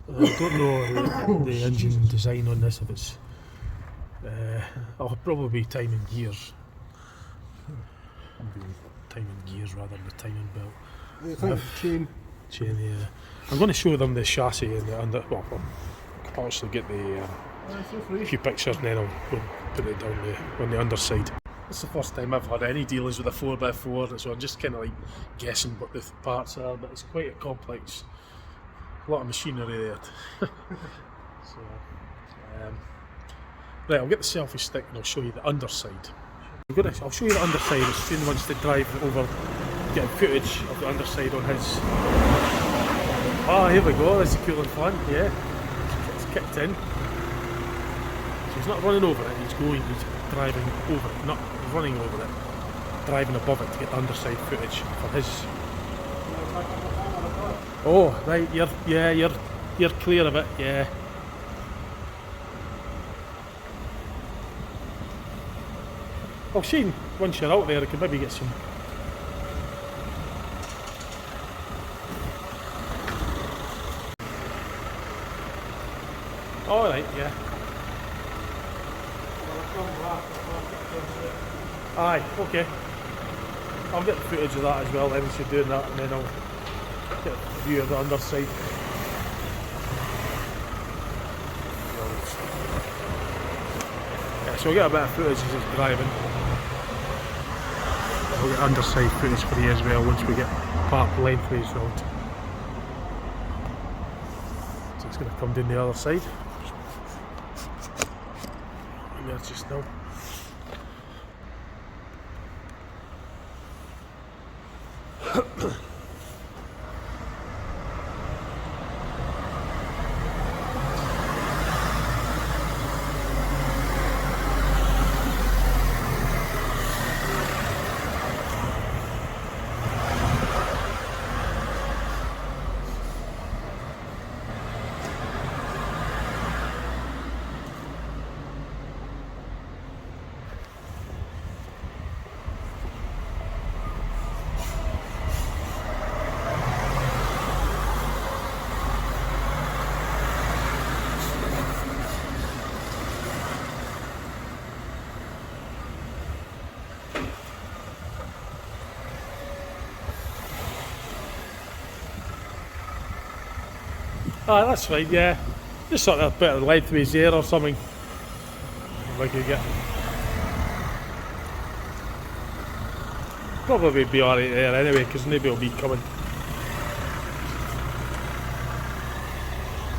I don't know the engine design on this, if it's. I'll probably be timing gears. Timing gears rather than the timing belt. I think chain. Yeah. I'm going to show them the chassis and the under. Well, I'll actually get the few pictures and then I'll go put it down on the underside. It's the first time I've had any dealings with a 4x4, so I'm just kind of like guessing what the parts are, but it's quite a complex, a lot of machinery there. So, right, I'll get the selfie stick and I'll show you the underside. I'll show you the underside. It's Shane wants to drive over, get footage of the underside on his. Ah, here we go. There's the cooling fan. Yeah, it's kicked in. So he's not running over it. He's driving over it, not running over it, driving above it to get the underside footage for his. Oh, right. You're clear of it. Yeah. Well, Shane, once you're out there, I could maybe get some. Alright, yeah. Aye, okay. I'll get the footage of that as well then, once you're doing that, and then I'll get a view of the underside. Yeah, so I'll get a bit of footage as he's driving. We'll get underside footage for you as well once we get park lengthways round. So it's going to come down the other side. And there's just now. Ah, that's fine, yeah. Just sort of a bit of lengthways there or something. If I could get. Probably be alright there anyway, because nobody will be coming.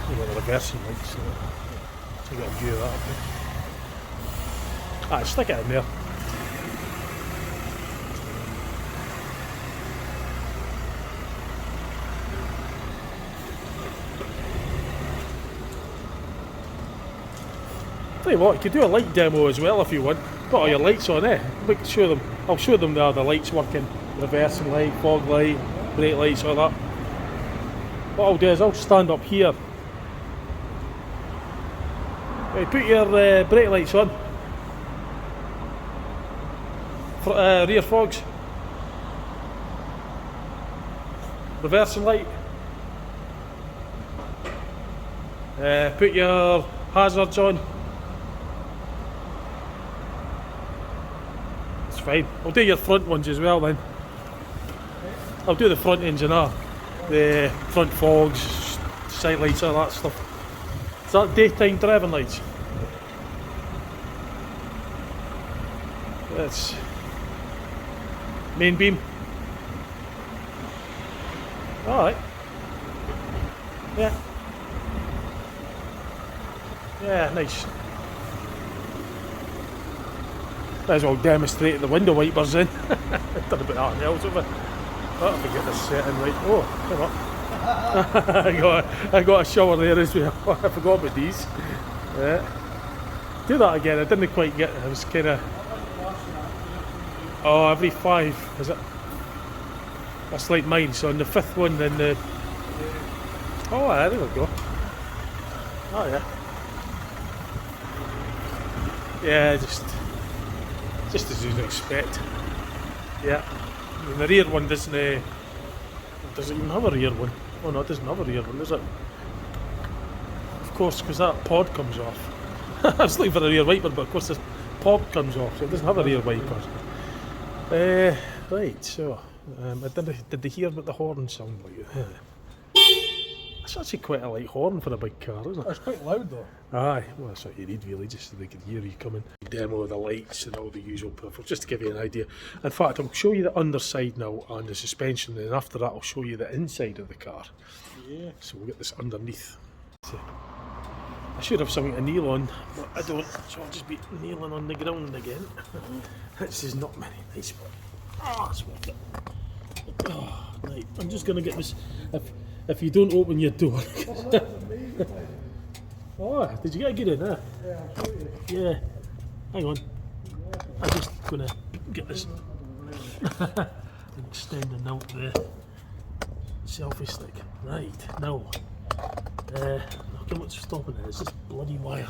You've got the reversing lights, so get a view of that. Ah, stick it in there. Tell you what, you could do a light demo as well if you want. Put all your lights on, eh? Show them. I'll show them the other lights working. Reversing light, fog light, brake lights, all that. What I'll do is I'll stand up here. Right, put your brake lights on. Rear fogs. Reversing light. Put your hazards on. It's fine. I'll do your front ones as well then. I'll do the front ends and all. The front fogs, side lights, all that stuff. Is that daytime driving lights? That's main beam. Alright. Yeah. Yeah, nice. Might as well demonstrate the window wipers in. Done a bit of that else over. Oh, if I get this setting right. Oh, come on. I got a shower there as well. I forgot about these. Yeah. Do that again. I didn't quite get it. I was kind of. Oh, every 5, is it? That's like mine. So on the 5th one, then the. Oh, yeah, there we go. Oh, yeah. Yeah, just as you'd expect. Yeah. And the rear one doesn't even have a rear one. Oh no, it doesn't have a rear one, does it? Of course, because that pod comes off. I was looking for a rear wiper, but of course this pod comes off, so it doesn't have a rear wiper. Right, so did they hear what the horn sound like? It's actually quite a light horn for a big car, isn't it? It's quite loud though. Aye, well that's what you need really, just so they can hear you coming. Demo of the lights and all the usual peripherals, just to give you an idea. In fact, I'll show you the underside now and the suspension, and after that I'll show you the inside of the car. Yeah. So we'll get this underneath. So, I should have something to kneel on, but I don't, so I'll just be kneeling on the ground again. This is not very nice, but it's worth it. Oh, right, I'm just going to get this. If you don't open your door. Oh, did you get a good in there? Yeah, I'll show you. Yeah. Hang on. I'm just going to get this and extending out the selfie stick. Right, now. Look at what's stopping it. It's this bloody wire.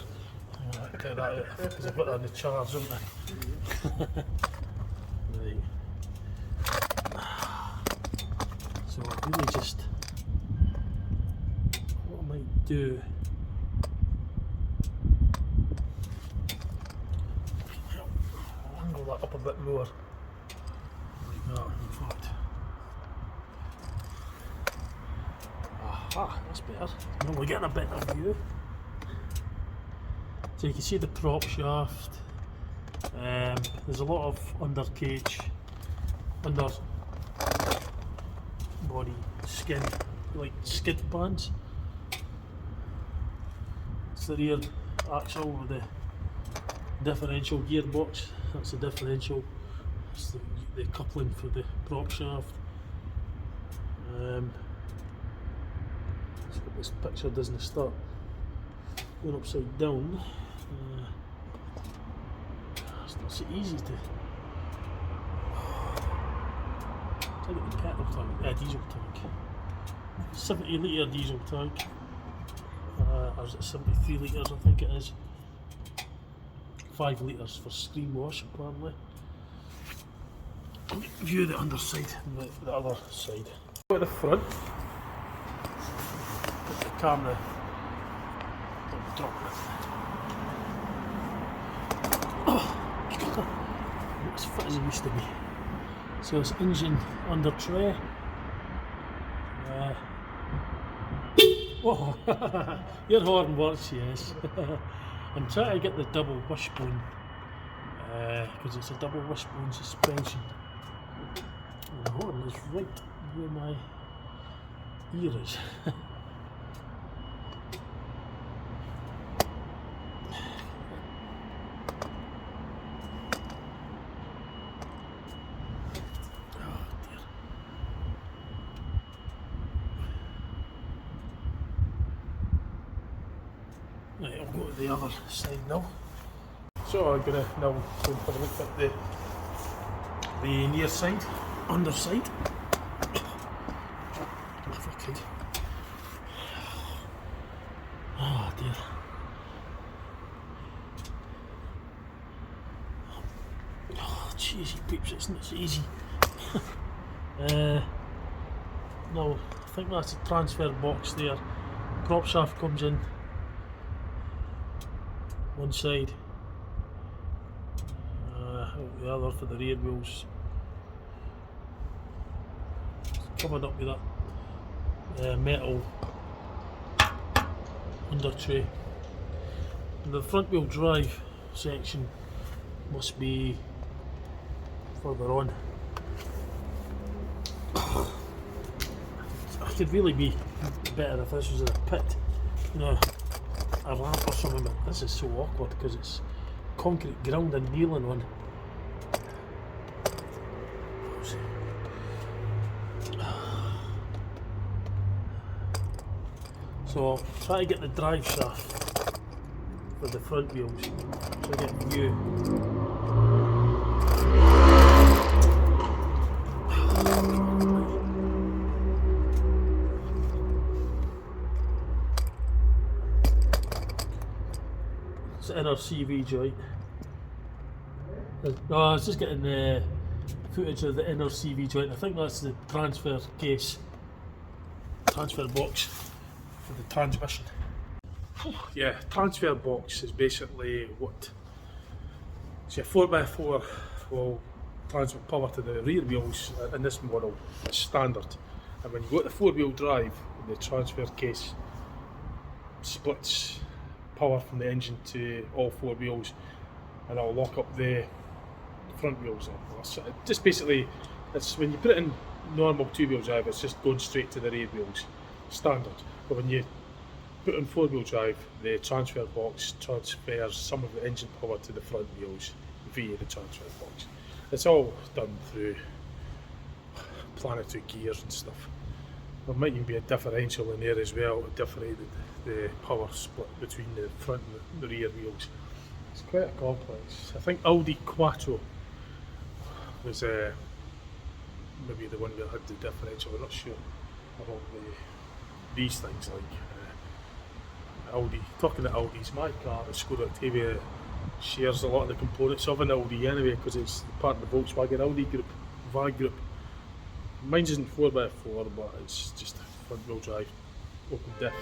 I'll get that out because I've got that on the charge, haven't I? Right. So I really just. What I might do. I'll angle that up a bit more. Like that, in fact. Aha, that's better. Now we're getting a better view. So you can see the prop shaft. There's a lot of under cage, under body skin, like skid bands. It's the rear axle with the differential gearbox. That's the differential. That's the coupling for the prop shaft. This picture doesn't start going upside down. It's not so easy to. Take it the petrol tank, diesel tank. 70 litre diesel tank. Or is it 73 litres? I think it is. 5 litres for stream wash apparently. View the underside and the other side. Go at the front. Put the camera on the top of it. Oh, not as fit as it used to be. So it's engine under tray. Oh, your horn works, yes. I'm trying to get the double wishbone because it's a double wishbone suspension. And the horn is right where my ear is. Right, I'll go to the other side now. So I'm gonna now go and have a look at the near side, underside. If I could. Oh dear. Oh cheesy peeps, it's not so easy. No, I think that's a transfer box there. Prop shaft comes in one side, the other for the rear wheels. It's covered up with that metal under tray. And the front wheel drive section must be further on. It could really be better if this was in a pit, you know, a ramp or something, but this is so awkward because it's concrete ground and kneeling on. So I'll try to get the drive shaft for the front wheels so I get a view. Inner CV joint. No, I was just getting the footage of the inner CV joint. I think that's the transfer case, transfer box for the transmission. Yeah, transfer box is basically what. So a 4x4 will transfer power to the rear wheels in this model. It's standard. And when you go to the 4-wheel drive, the transfer case splits power from the engine to all 4 wheels, and it'll lock up the front wheels. Just basically, it's when you put it in normal 2-wheel drive, it's just going straight to the rear wheels, standard. But when you put in 4-wheel drive, the transfer box transfers some of the engine power to the front wheels via the transfer box. It's all done through planetary gears and stuff. There might even be a differential in there as well to differentiate the power split between the front and the rear wheels. It's quite a complex. I think Audi Quattro was maybe the one that had the differential. I'm not sure about these things like Audi. Talking to Audis, my car, the Skoda Octavia, shares a lot of the components of an Audi anyway because it's part of the Volkswagen Audi group, VAG group. Mine isn't 4x4, but it's just a front wheel drive, open diff.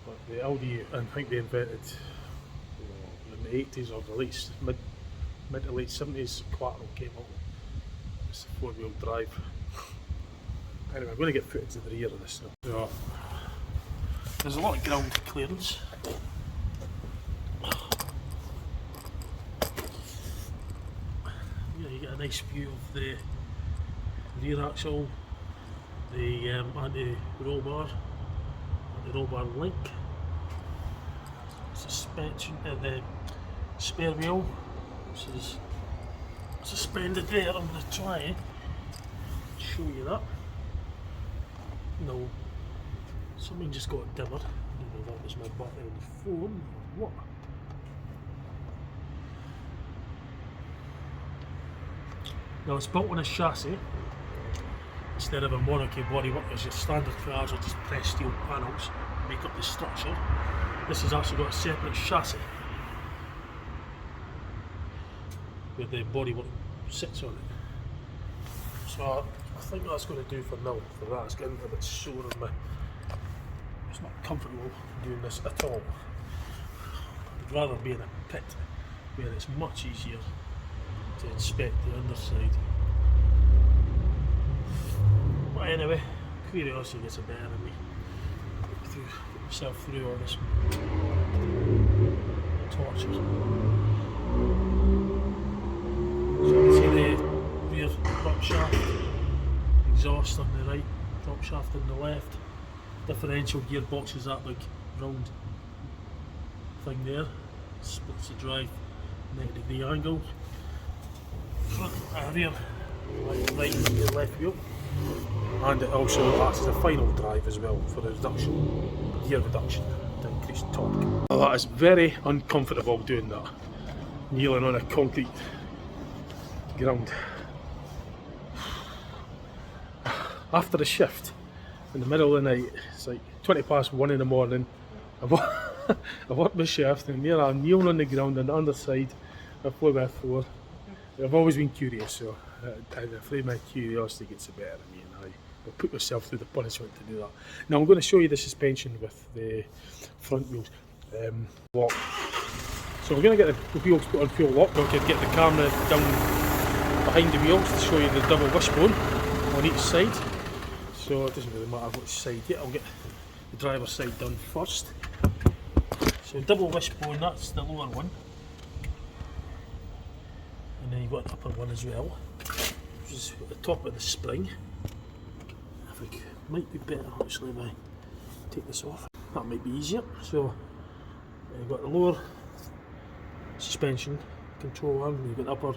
But the Audi, I think they invented in the 80s or the late, mid to late 70s, Quattro came out. It's a 4-wheel drive. Anyway, I'm going to get footage of the rear of this now. So, there's a lot of ground clearance. Yeah, you get a nice view of the rear axle, the anti-roll bar link, suspension, the spare wheel, which is suspended there. I'm going to try and show you that. No, something just got dimmer. I don't know if that was my battery on the phone or what. Now it's built on a chassis instead of a monocoque bodywork as your standard cars are just pressed steel panels to make up the structure. This has actually got a separate chassis where the bodywork sits on it. So I think that's going to do for now. For that, it's getting a bit sore on me. It's not comfortable doing this at all. I'd rather be in a pit where it's much easier to inspect the underside. But anyway, curiosity gets a better of me. get myself through all this torture. So you can see the rear prop shaft, exhaust on the right, prop shaft on the left, differential gearbox is that big round thing there, splits the drive 90-degree angle, front rear, right and left wheel, and it also acts as a final drive as well for the gear reduction to increase torque. Well, that is very uncomfortable doing that, kneeling on a concrete ground. After a shift in the middle of the night, it's like 1:20 in the morning, I work my shift and here I'm kneeling on the ground on the underside of 4x4. I've always been curious, so I'm afraid my curiosity gets the better of me and I put myself through the punishment to do that. Now I'm going to show you the suspension with the front wheels. Lock. So we're going to get the wheels put on full lock. We can get the camera down behind the wheels to show you the double wishbone on each side. So it doesn't really matter which side yet. I'll get the driver's side done first. So double wishbone, that's the lower one. And then you've got an upper one as well, which is at the top of the spring. I think it might be better actually if I take this off. That might be easier. So you've got the lower suspension control arm, and you've got the upper, I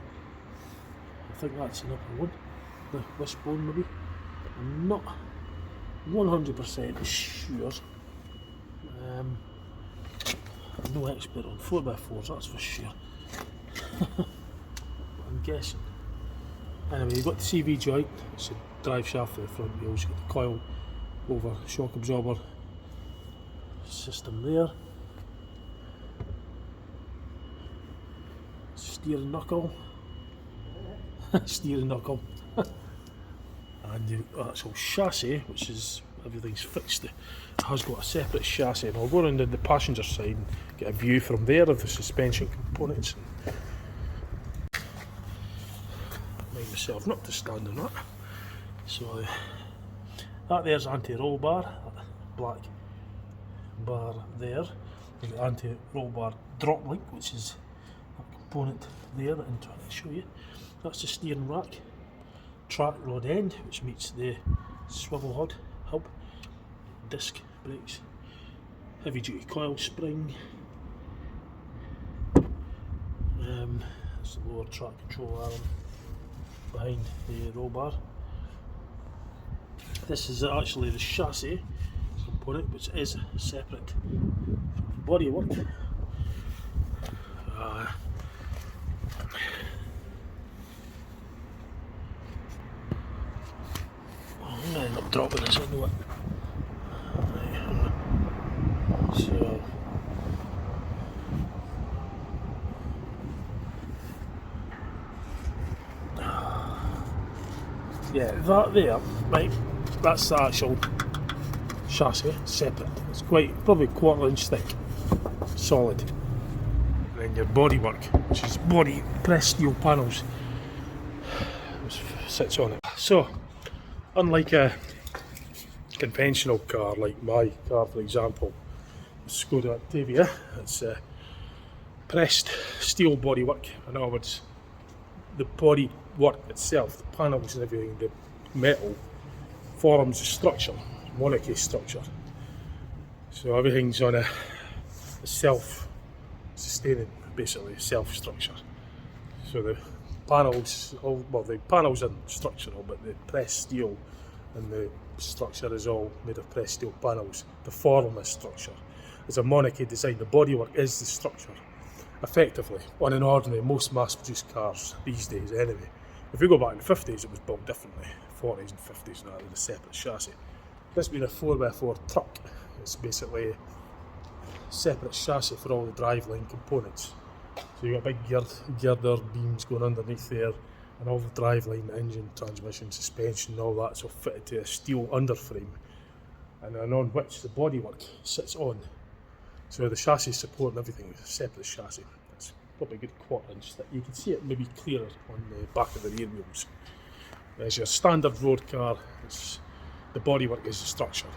think that's an upper one, the wishbone maybe. I'm not 100% sure. I'm no expert on 4x4s, that's for sure. I'm guessing. Anyway, you've got the CV joint, it's a drive shaft for the front wheels, you've got the coil over shock absorber system there. Steering knuckle. Steering knuckle. And the actual chassis, which is everything's fixed, it has got a separate chassis, and I'll go around the passenger side and get a view from there of the suspension components. Mind myself not to stand on that. So that there's anti-roll bar, that black bar there, and the anti-roll bar drop link, which is that component there that I'm trying to show you. That's the steering rack. Track rod end, which meets the swivel hub, disc brakes, heavy duty coil spring, that's the lower track control arm behind the roll bar. This is actually the chassis component, which is separate from the bodywork. I'm going to end up dropping this into it. So yeah, that there, right, that's the actual chassis, separate. It's probably 1/4 inch thick, solid. And then your bodywork, which is body pressed steel panels, which sits on it. So unlike a conventional car, like my car for example, Skoda Octavia, it's pressed steel bodywork. In other words, the bodywork itself, the panels and everything, the metal forms a structure, monarchy structure. So everything's on a self-sustaining, basically self-structure. So the panels, the panels aren't structural, but the pressed steel and the structure is all made of pressed steel panels to form a structure. It's a monarchy design. The bodywork is the structure, effectively, on an ordinary, most mass-produced cars these days anyway. If we go back in the 50s, it was built differently. 40s and 50s now, with a separate chassis. This being a 4x4 truck, it's basically a separate chassis for all the driveline components. So you've got big girder beams going underneath there, and all the driveline, engine, transmission, suspension, all that's all fitted to a steel underframe, and then on which the bodywork sits on. So the chassis support and everything is a separate chassis. It's probably a good 1/4 inch thick. You can see it maybe clearer on the back of the rear wheels. As your standard road car, the bodywork is the structure.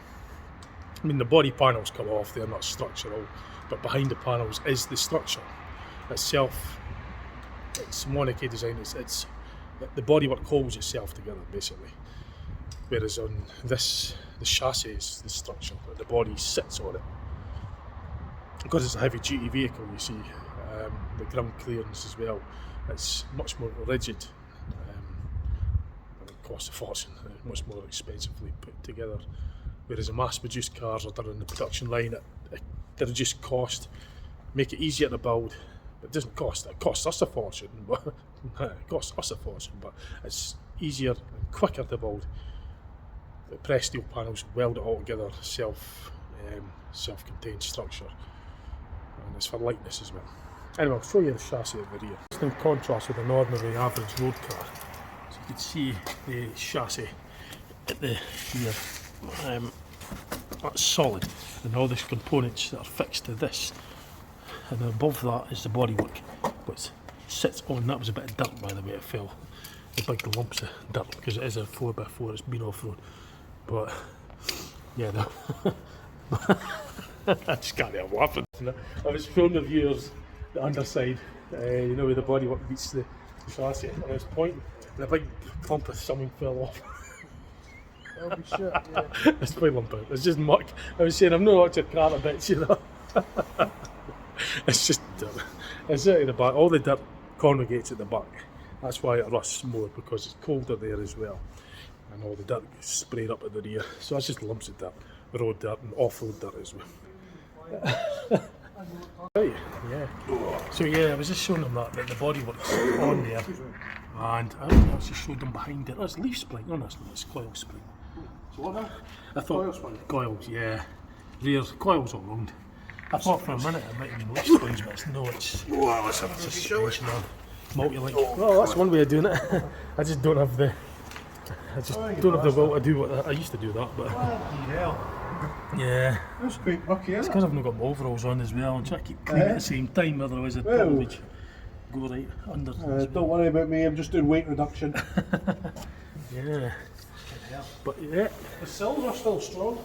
I mean, the body panels come off, they're not structural, but behind the panels is the structure itself. It's Monaco design, it's the bodywork holds itself together basically. Whereas on this, the chassis is the structure, the body sits on it. Because it's a heavy duty vehicle, you see, the ground clearance as well, it's much more rigid. And it costs a fortune, much more expensively put together. Whereas the mass-produced cars are done in the production line at the reduced cost, make it easier to build. It doesn't cost, it costs us a fortune, but it's easier and quicker to build. The press steel panels weld it all together, self-contained structure, and it's for lightness as well. Anyway, I'll show you the chassis at the rear. Just in contrast with an ordinary average road car, so you can see the chassis at the rear. That's solid, and all these components that are fixed to this, and above that is the bodywork, which sits on. That was a bit of dirt, by the way. It fell, the big lumps of dirt, because it is a 4x4. It's been off road, but yeah, I just can't help laughing. I was showing the viewers the underside, you know, where the bodywork meets the chassis, and I was pointing, and a big clump of something fell off. Oh shit, yeah. It's quite lumpy. It's just muck. I was saying, I've not looked at car a bit, you know. It's just dirt. It's out of the back. All the dirt congregates at the back. That's why it rusts more, because it's colder there as well. And all the dirt gets sprayed up at the rear. So that's just lumps of dirt. Road dirt and off-road dirt as well. Right, yeah. So yeah, I was just showing them that the bodywork's on there. And I haven't actually showed them behind it. That's leaf spring. No, that's not. It's coil spring. So what now? I thought Coil spring? Coils, yeah. Rear coils all round. I thought for a minute it might have been leaf springs, but it's Let's have a suspension of multi-link. Well, that's one way of doing it. I just don't have the will to do what I used to do that, but yeah. That's quite mucky, It's isn't because I've not got my overalls on as well. I'm trying to keep clean at the same time, otherwise I'd probably go right under. Don't worry about me, I'm just doing weight reduction. Yeah. But yeah. The sills are still strong.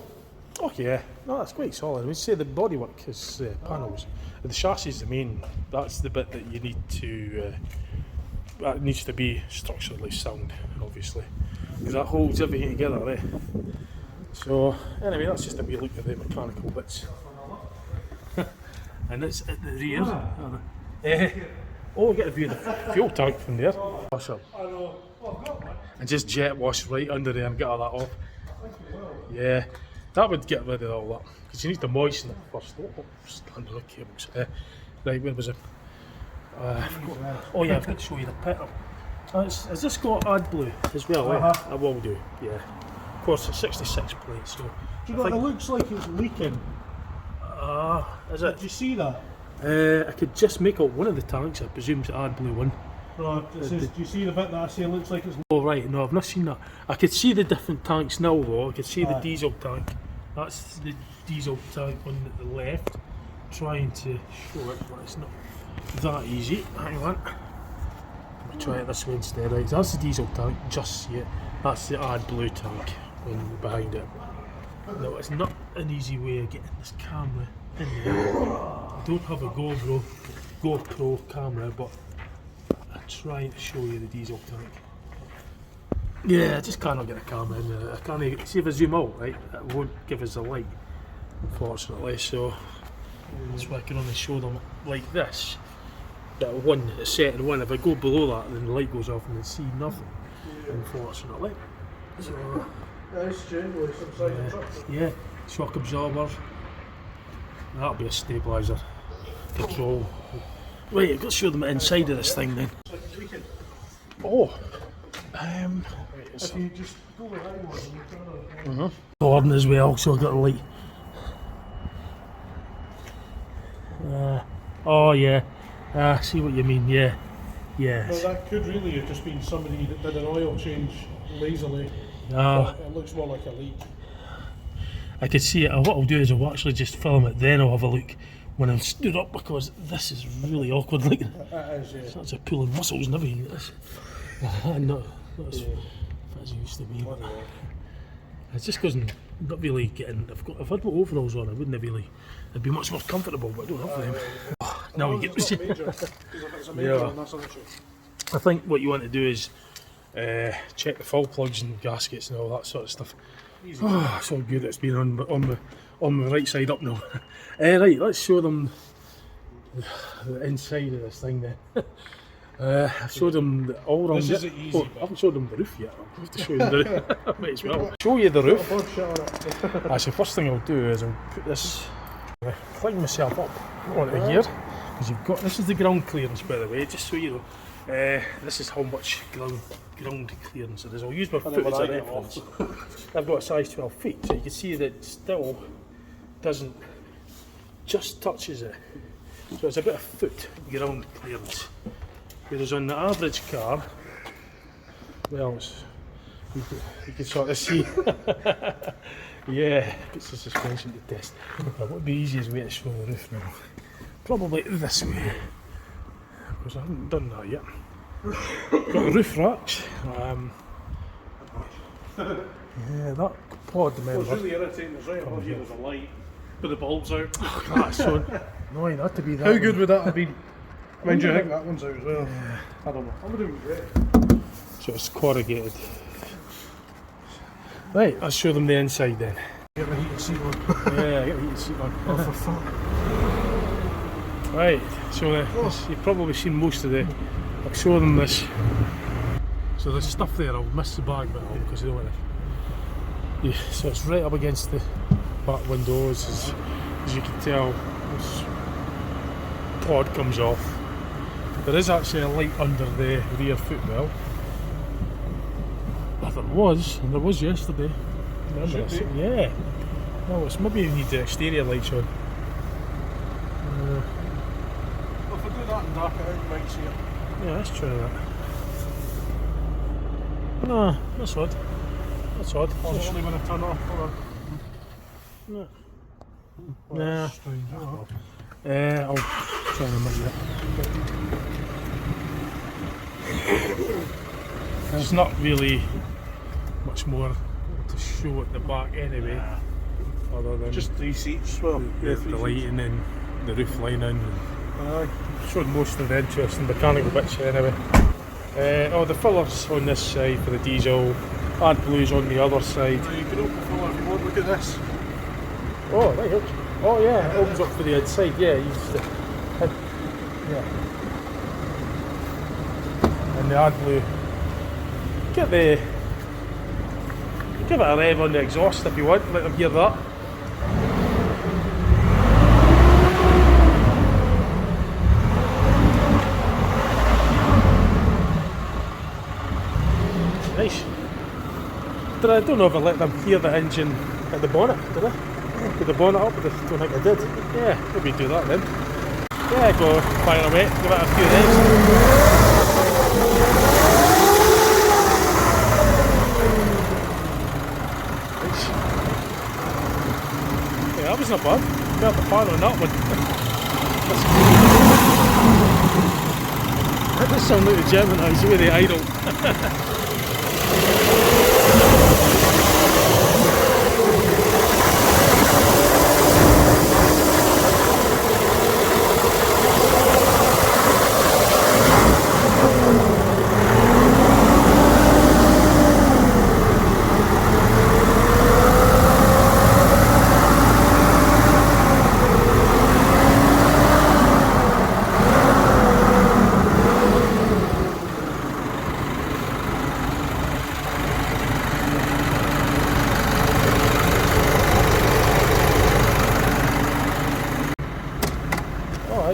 Oh yeah, no, that's quite solid. We'd say the bodywork is panels. The chassis is the main. That's the bit that you need to. That needs to be structurally sound, obviously, because that holds everything together. So anyway, that's just a wee look at the mechanical bits. And it's at the rear. Oh, we get a view of the fuel tank from there. Awesome. And just jet wash right under there and get all that off. Yeah. That would get rid of all that, because you need to moisten it first. Stand on the cables. Right, where was it? Oh yeah, I've got to show you the petrol. Has this got AdBlue as well? I will do, yeah. Of course, it's 66 plate, so... Do you know, it looks like it's leaking. Is it? Did you see that? I could just make out one of the tanks, I presume it's the AdBlue one. No, do you see the bit that I say looks like it's... Oh right, no, I've not seen that. I could see the different tanks now though. I could see the diesel tank. That's the diesel tank on the left. Trying to show it, but it's not that easy. Hang on. Let me try it this way instead. Right, that's the diesel tank, just see it. That's the AdBlue tank behind it. No, it's not an easy way of getting this camera in there. I don't have a GoPro camera, but I'm trying to show you the diesel tank. Yeah, I just cannot get a camera in there. I can't see if I zoom out, right? It won't give us a light, unfortunately. So that's why I can only show them like this. That one is set in one. If I go below that, then the light goes off and they see nothing, unfortunately. So yeah, shock absorber. That'll be a stabiliser. Control. Right, I've got to show them the inside of this thing then. Oh. If you just go with that one, Gordon as well, so I've got a light. Oh yeah, I see what you mean, yeah. Well, that could really have just been somebody that did an oil change lazily. It looks more like a leak. I could see it. What I'll do is I'll actually just film it, then I'll have a look when I'm stood up, because this is really awkward. Like, that's a pulling muscles and everything. No, that's as it used to be. It's just because not really getting. If I'd got overalls on, I wouldn't have really. It'd be much more comfortable, but I don't have them. Now we get. Yeah. I think what you want to do is check the fall plugs and gaskets and all that sort of stuff. Oh, it's all good. It's been on the right side up now. Right, let's show them the inside of this thing then. I've showed them all around. This is the easy bit. I haven't showed them the roof yet. I'll have to show you the roof. Might as well. Show you the roof. Actually, first thing I'll do is I'll put this, climb myself up onto here, because you've got, this is the ground clearance, by the way, just so you know. This is how much ground clearance it is. I'll use my foot as a reference. I've got a size 12 feet, so you can see that it still doesn't, just touches it. So it's about a foot ground clearance. Whereas on the average car, well, you can sort of see. Yeah, it's a suspension to test. But what would be the easiest way to show the roof now? Probably this way, because I haven't done that yet. Got the roof racks. Yeah, that pod, remember. What's really irritating is right above here there's a light with the bulbs out. That's so annoying, that had to be that. How good would that have been? Mind you, I think that one's out as well. Yeah. I don't know. I would have been great. So it's corrugated. Right, I'll show them the inside then. Get the heated seat on. Yeah, get the heated seat on. Oh, for fuck. Right, so you've probably seen most of the. I'll show them this. So there's stuff there, I'll miss the bag bit out because I don't want to. Yeah, so it's right up against the back windows, as you can tell. This pod comes off. There is actually a light under the rear footwell. There was, and there was yesterday. Remember this? Yeah. No, it's maybe you need the exterior lights on. Well, if I do that and dark it out, you might see it. Yeah, let's try that. No, that's odd. That's odd. Oh, it's only when I turn off. No. Well, Nah. that's strange, oh. I'll try and remember that. There's not really much more to show at the back anyway, other than Just 3 seats. Well, the lighting and the roof lining. Showed most of the interesting mechanical bits anyway. The fillers on this side for the diesel, AdBlue's on the other side. You can open the filler if you want. Look at this. Oh, right. Oh yeah, it opens up for the inside. Yeah, you just yeah. And the AdBlue. Give it a rev on the exhaust if you want. Let them hear that. Nice. I don't know if I let them hear the engine at the bonnet, did I? Put the bonnet up, I don't think I did. Yeah, maybe do that then. Yeah, go fire away, give it a few revs. Nice. Yeah, that was not bad. Got the fan on that one. That does sound like the Gemini's with the idle.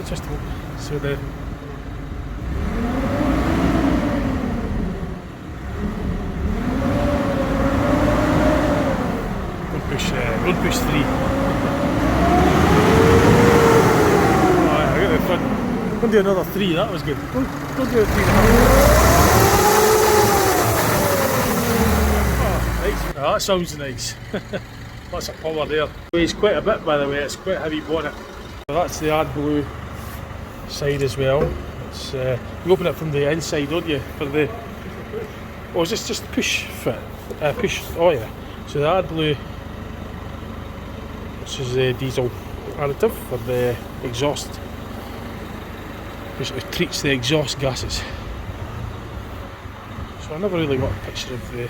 Just so the road push 3. Oh, I got the front. Go do another 3. That was good. Go do a 3.5. Oh, nice. Oh, that sounds nice. Lots of power there. Weighs quite a bit, by the way. It's quite a heavy bonnet. So that's the AdBlue side as well. It's you open it from the inside, don't you? For the is this just push fit? Push. Oh yeah. So the AdBlue which is a diesel additive for the exhaust. Basically treats the exhaust gases. So I never really got a picture of the rear.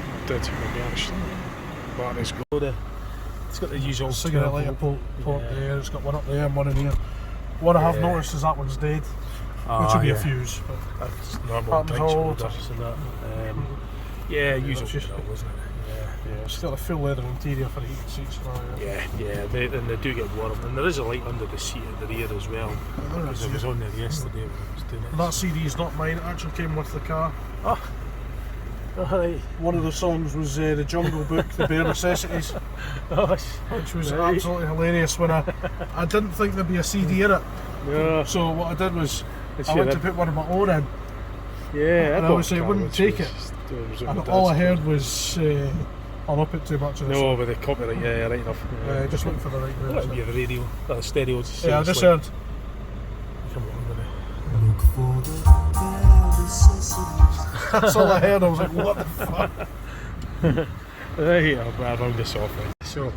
I did, to be honest. But it's got the usual cigarette lighter port there, it's got one up there and one in here. What I have noticed is that one's dead, which would be a fuse. But that's normal all and that. Yeah, usual just, wasn't it? Yeah, it's got a full leather interior for the heated seats and all that. And they do get warm, and there is a light under the seat at the rear as well. Because I was on there yesterday when I was doing it. That CD is not mine, it actually came with the car. Oh, right. One of the songs was the Jungle Book, The Bare Necessities, which was absolutely hilarious when I didn't think there'd be a CD in it. No. So what I did was I went to put one of my own in. Yeah, and obviously I wouldn't take it. And all I heard was I'll not put too much of this. No, with the copyright, yeah, right enough. Just looking for the right version. That would be the radio, the stereo. Yeah, I just heard. Come on, Look for the bare necessities. That's all I heard. I was like, what the fuck? Right, I'll round this off then. So,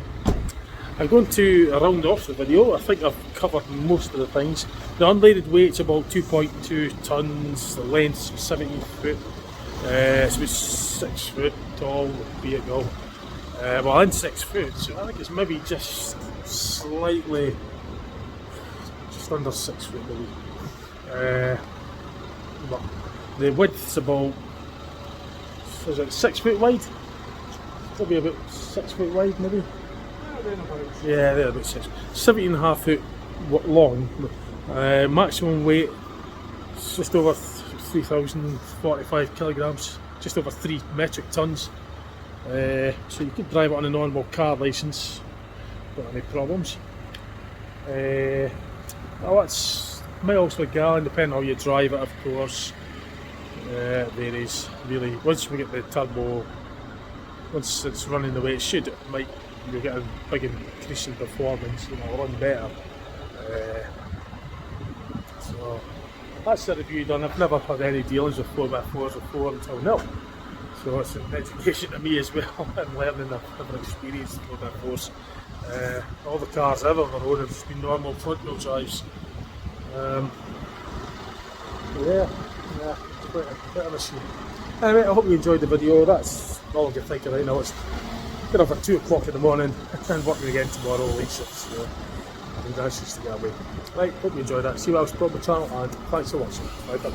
I'm going to round off the video. I think I've covered most of the things. The unladed weight's about 2.2 tonnes, the length's 17 foot. It's about 6 foot tall, the vehicle. Well, in 6 foot, so I think it's maybe just slightly, just under 6 foot maybe. But the width's about, is it 6 foot wide? Probably about 6 foot wide maybe. Yeah, they're about 6. 17.5 foot long. Maximum weight is just over 3,045 kilograms, just over 3 metric tons. So you could drive it on a normal car licence without any problems. Well, that's miles per gallon, depending on how you drive it, of course. It varies really. Once we get the turbo, once it's running the way it should, you'll get a big increase in performance, it'll run better. So that's the review done. I've never had any dealings with 4x4s before until now. So it's an education to me as well. I'm learning, I've never experienced 4x4s. All the cars I've ever owned have just been normal front wheel drives. Quite an issue. Anyway, I hope you enjoyed the video. That's all I can think of right now. It's get up at 2 o'clock in the morning and working again tomorrow, late shifts. So I think that's just to get away. Right, hope you enjoyed that. See what else brought my channel, and thanks for watching. Bye bye.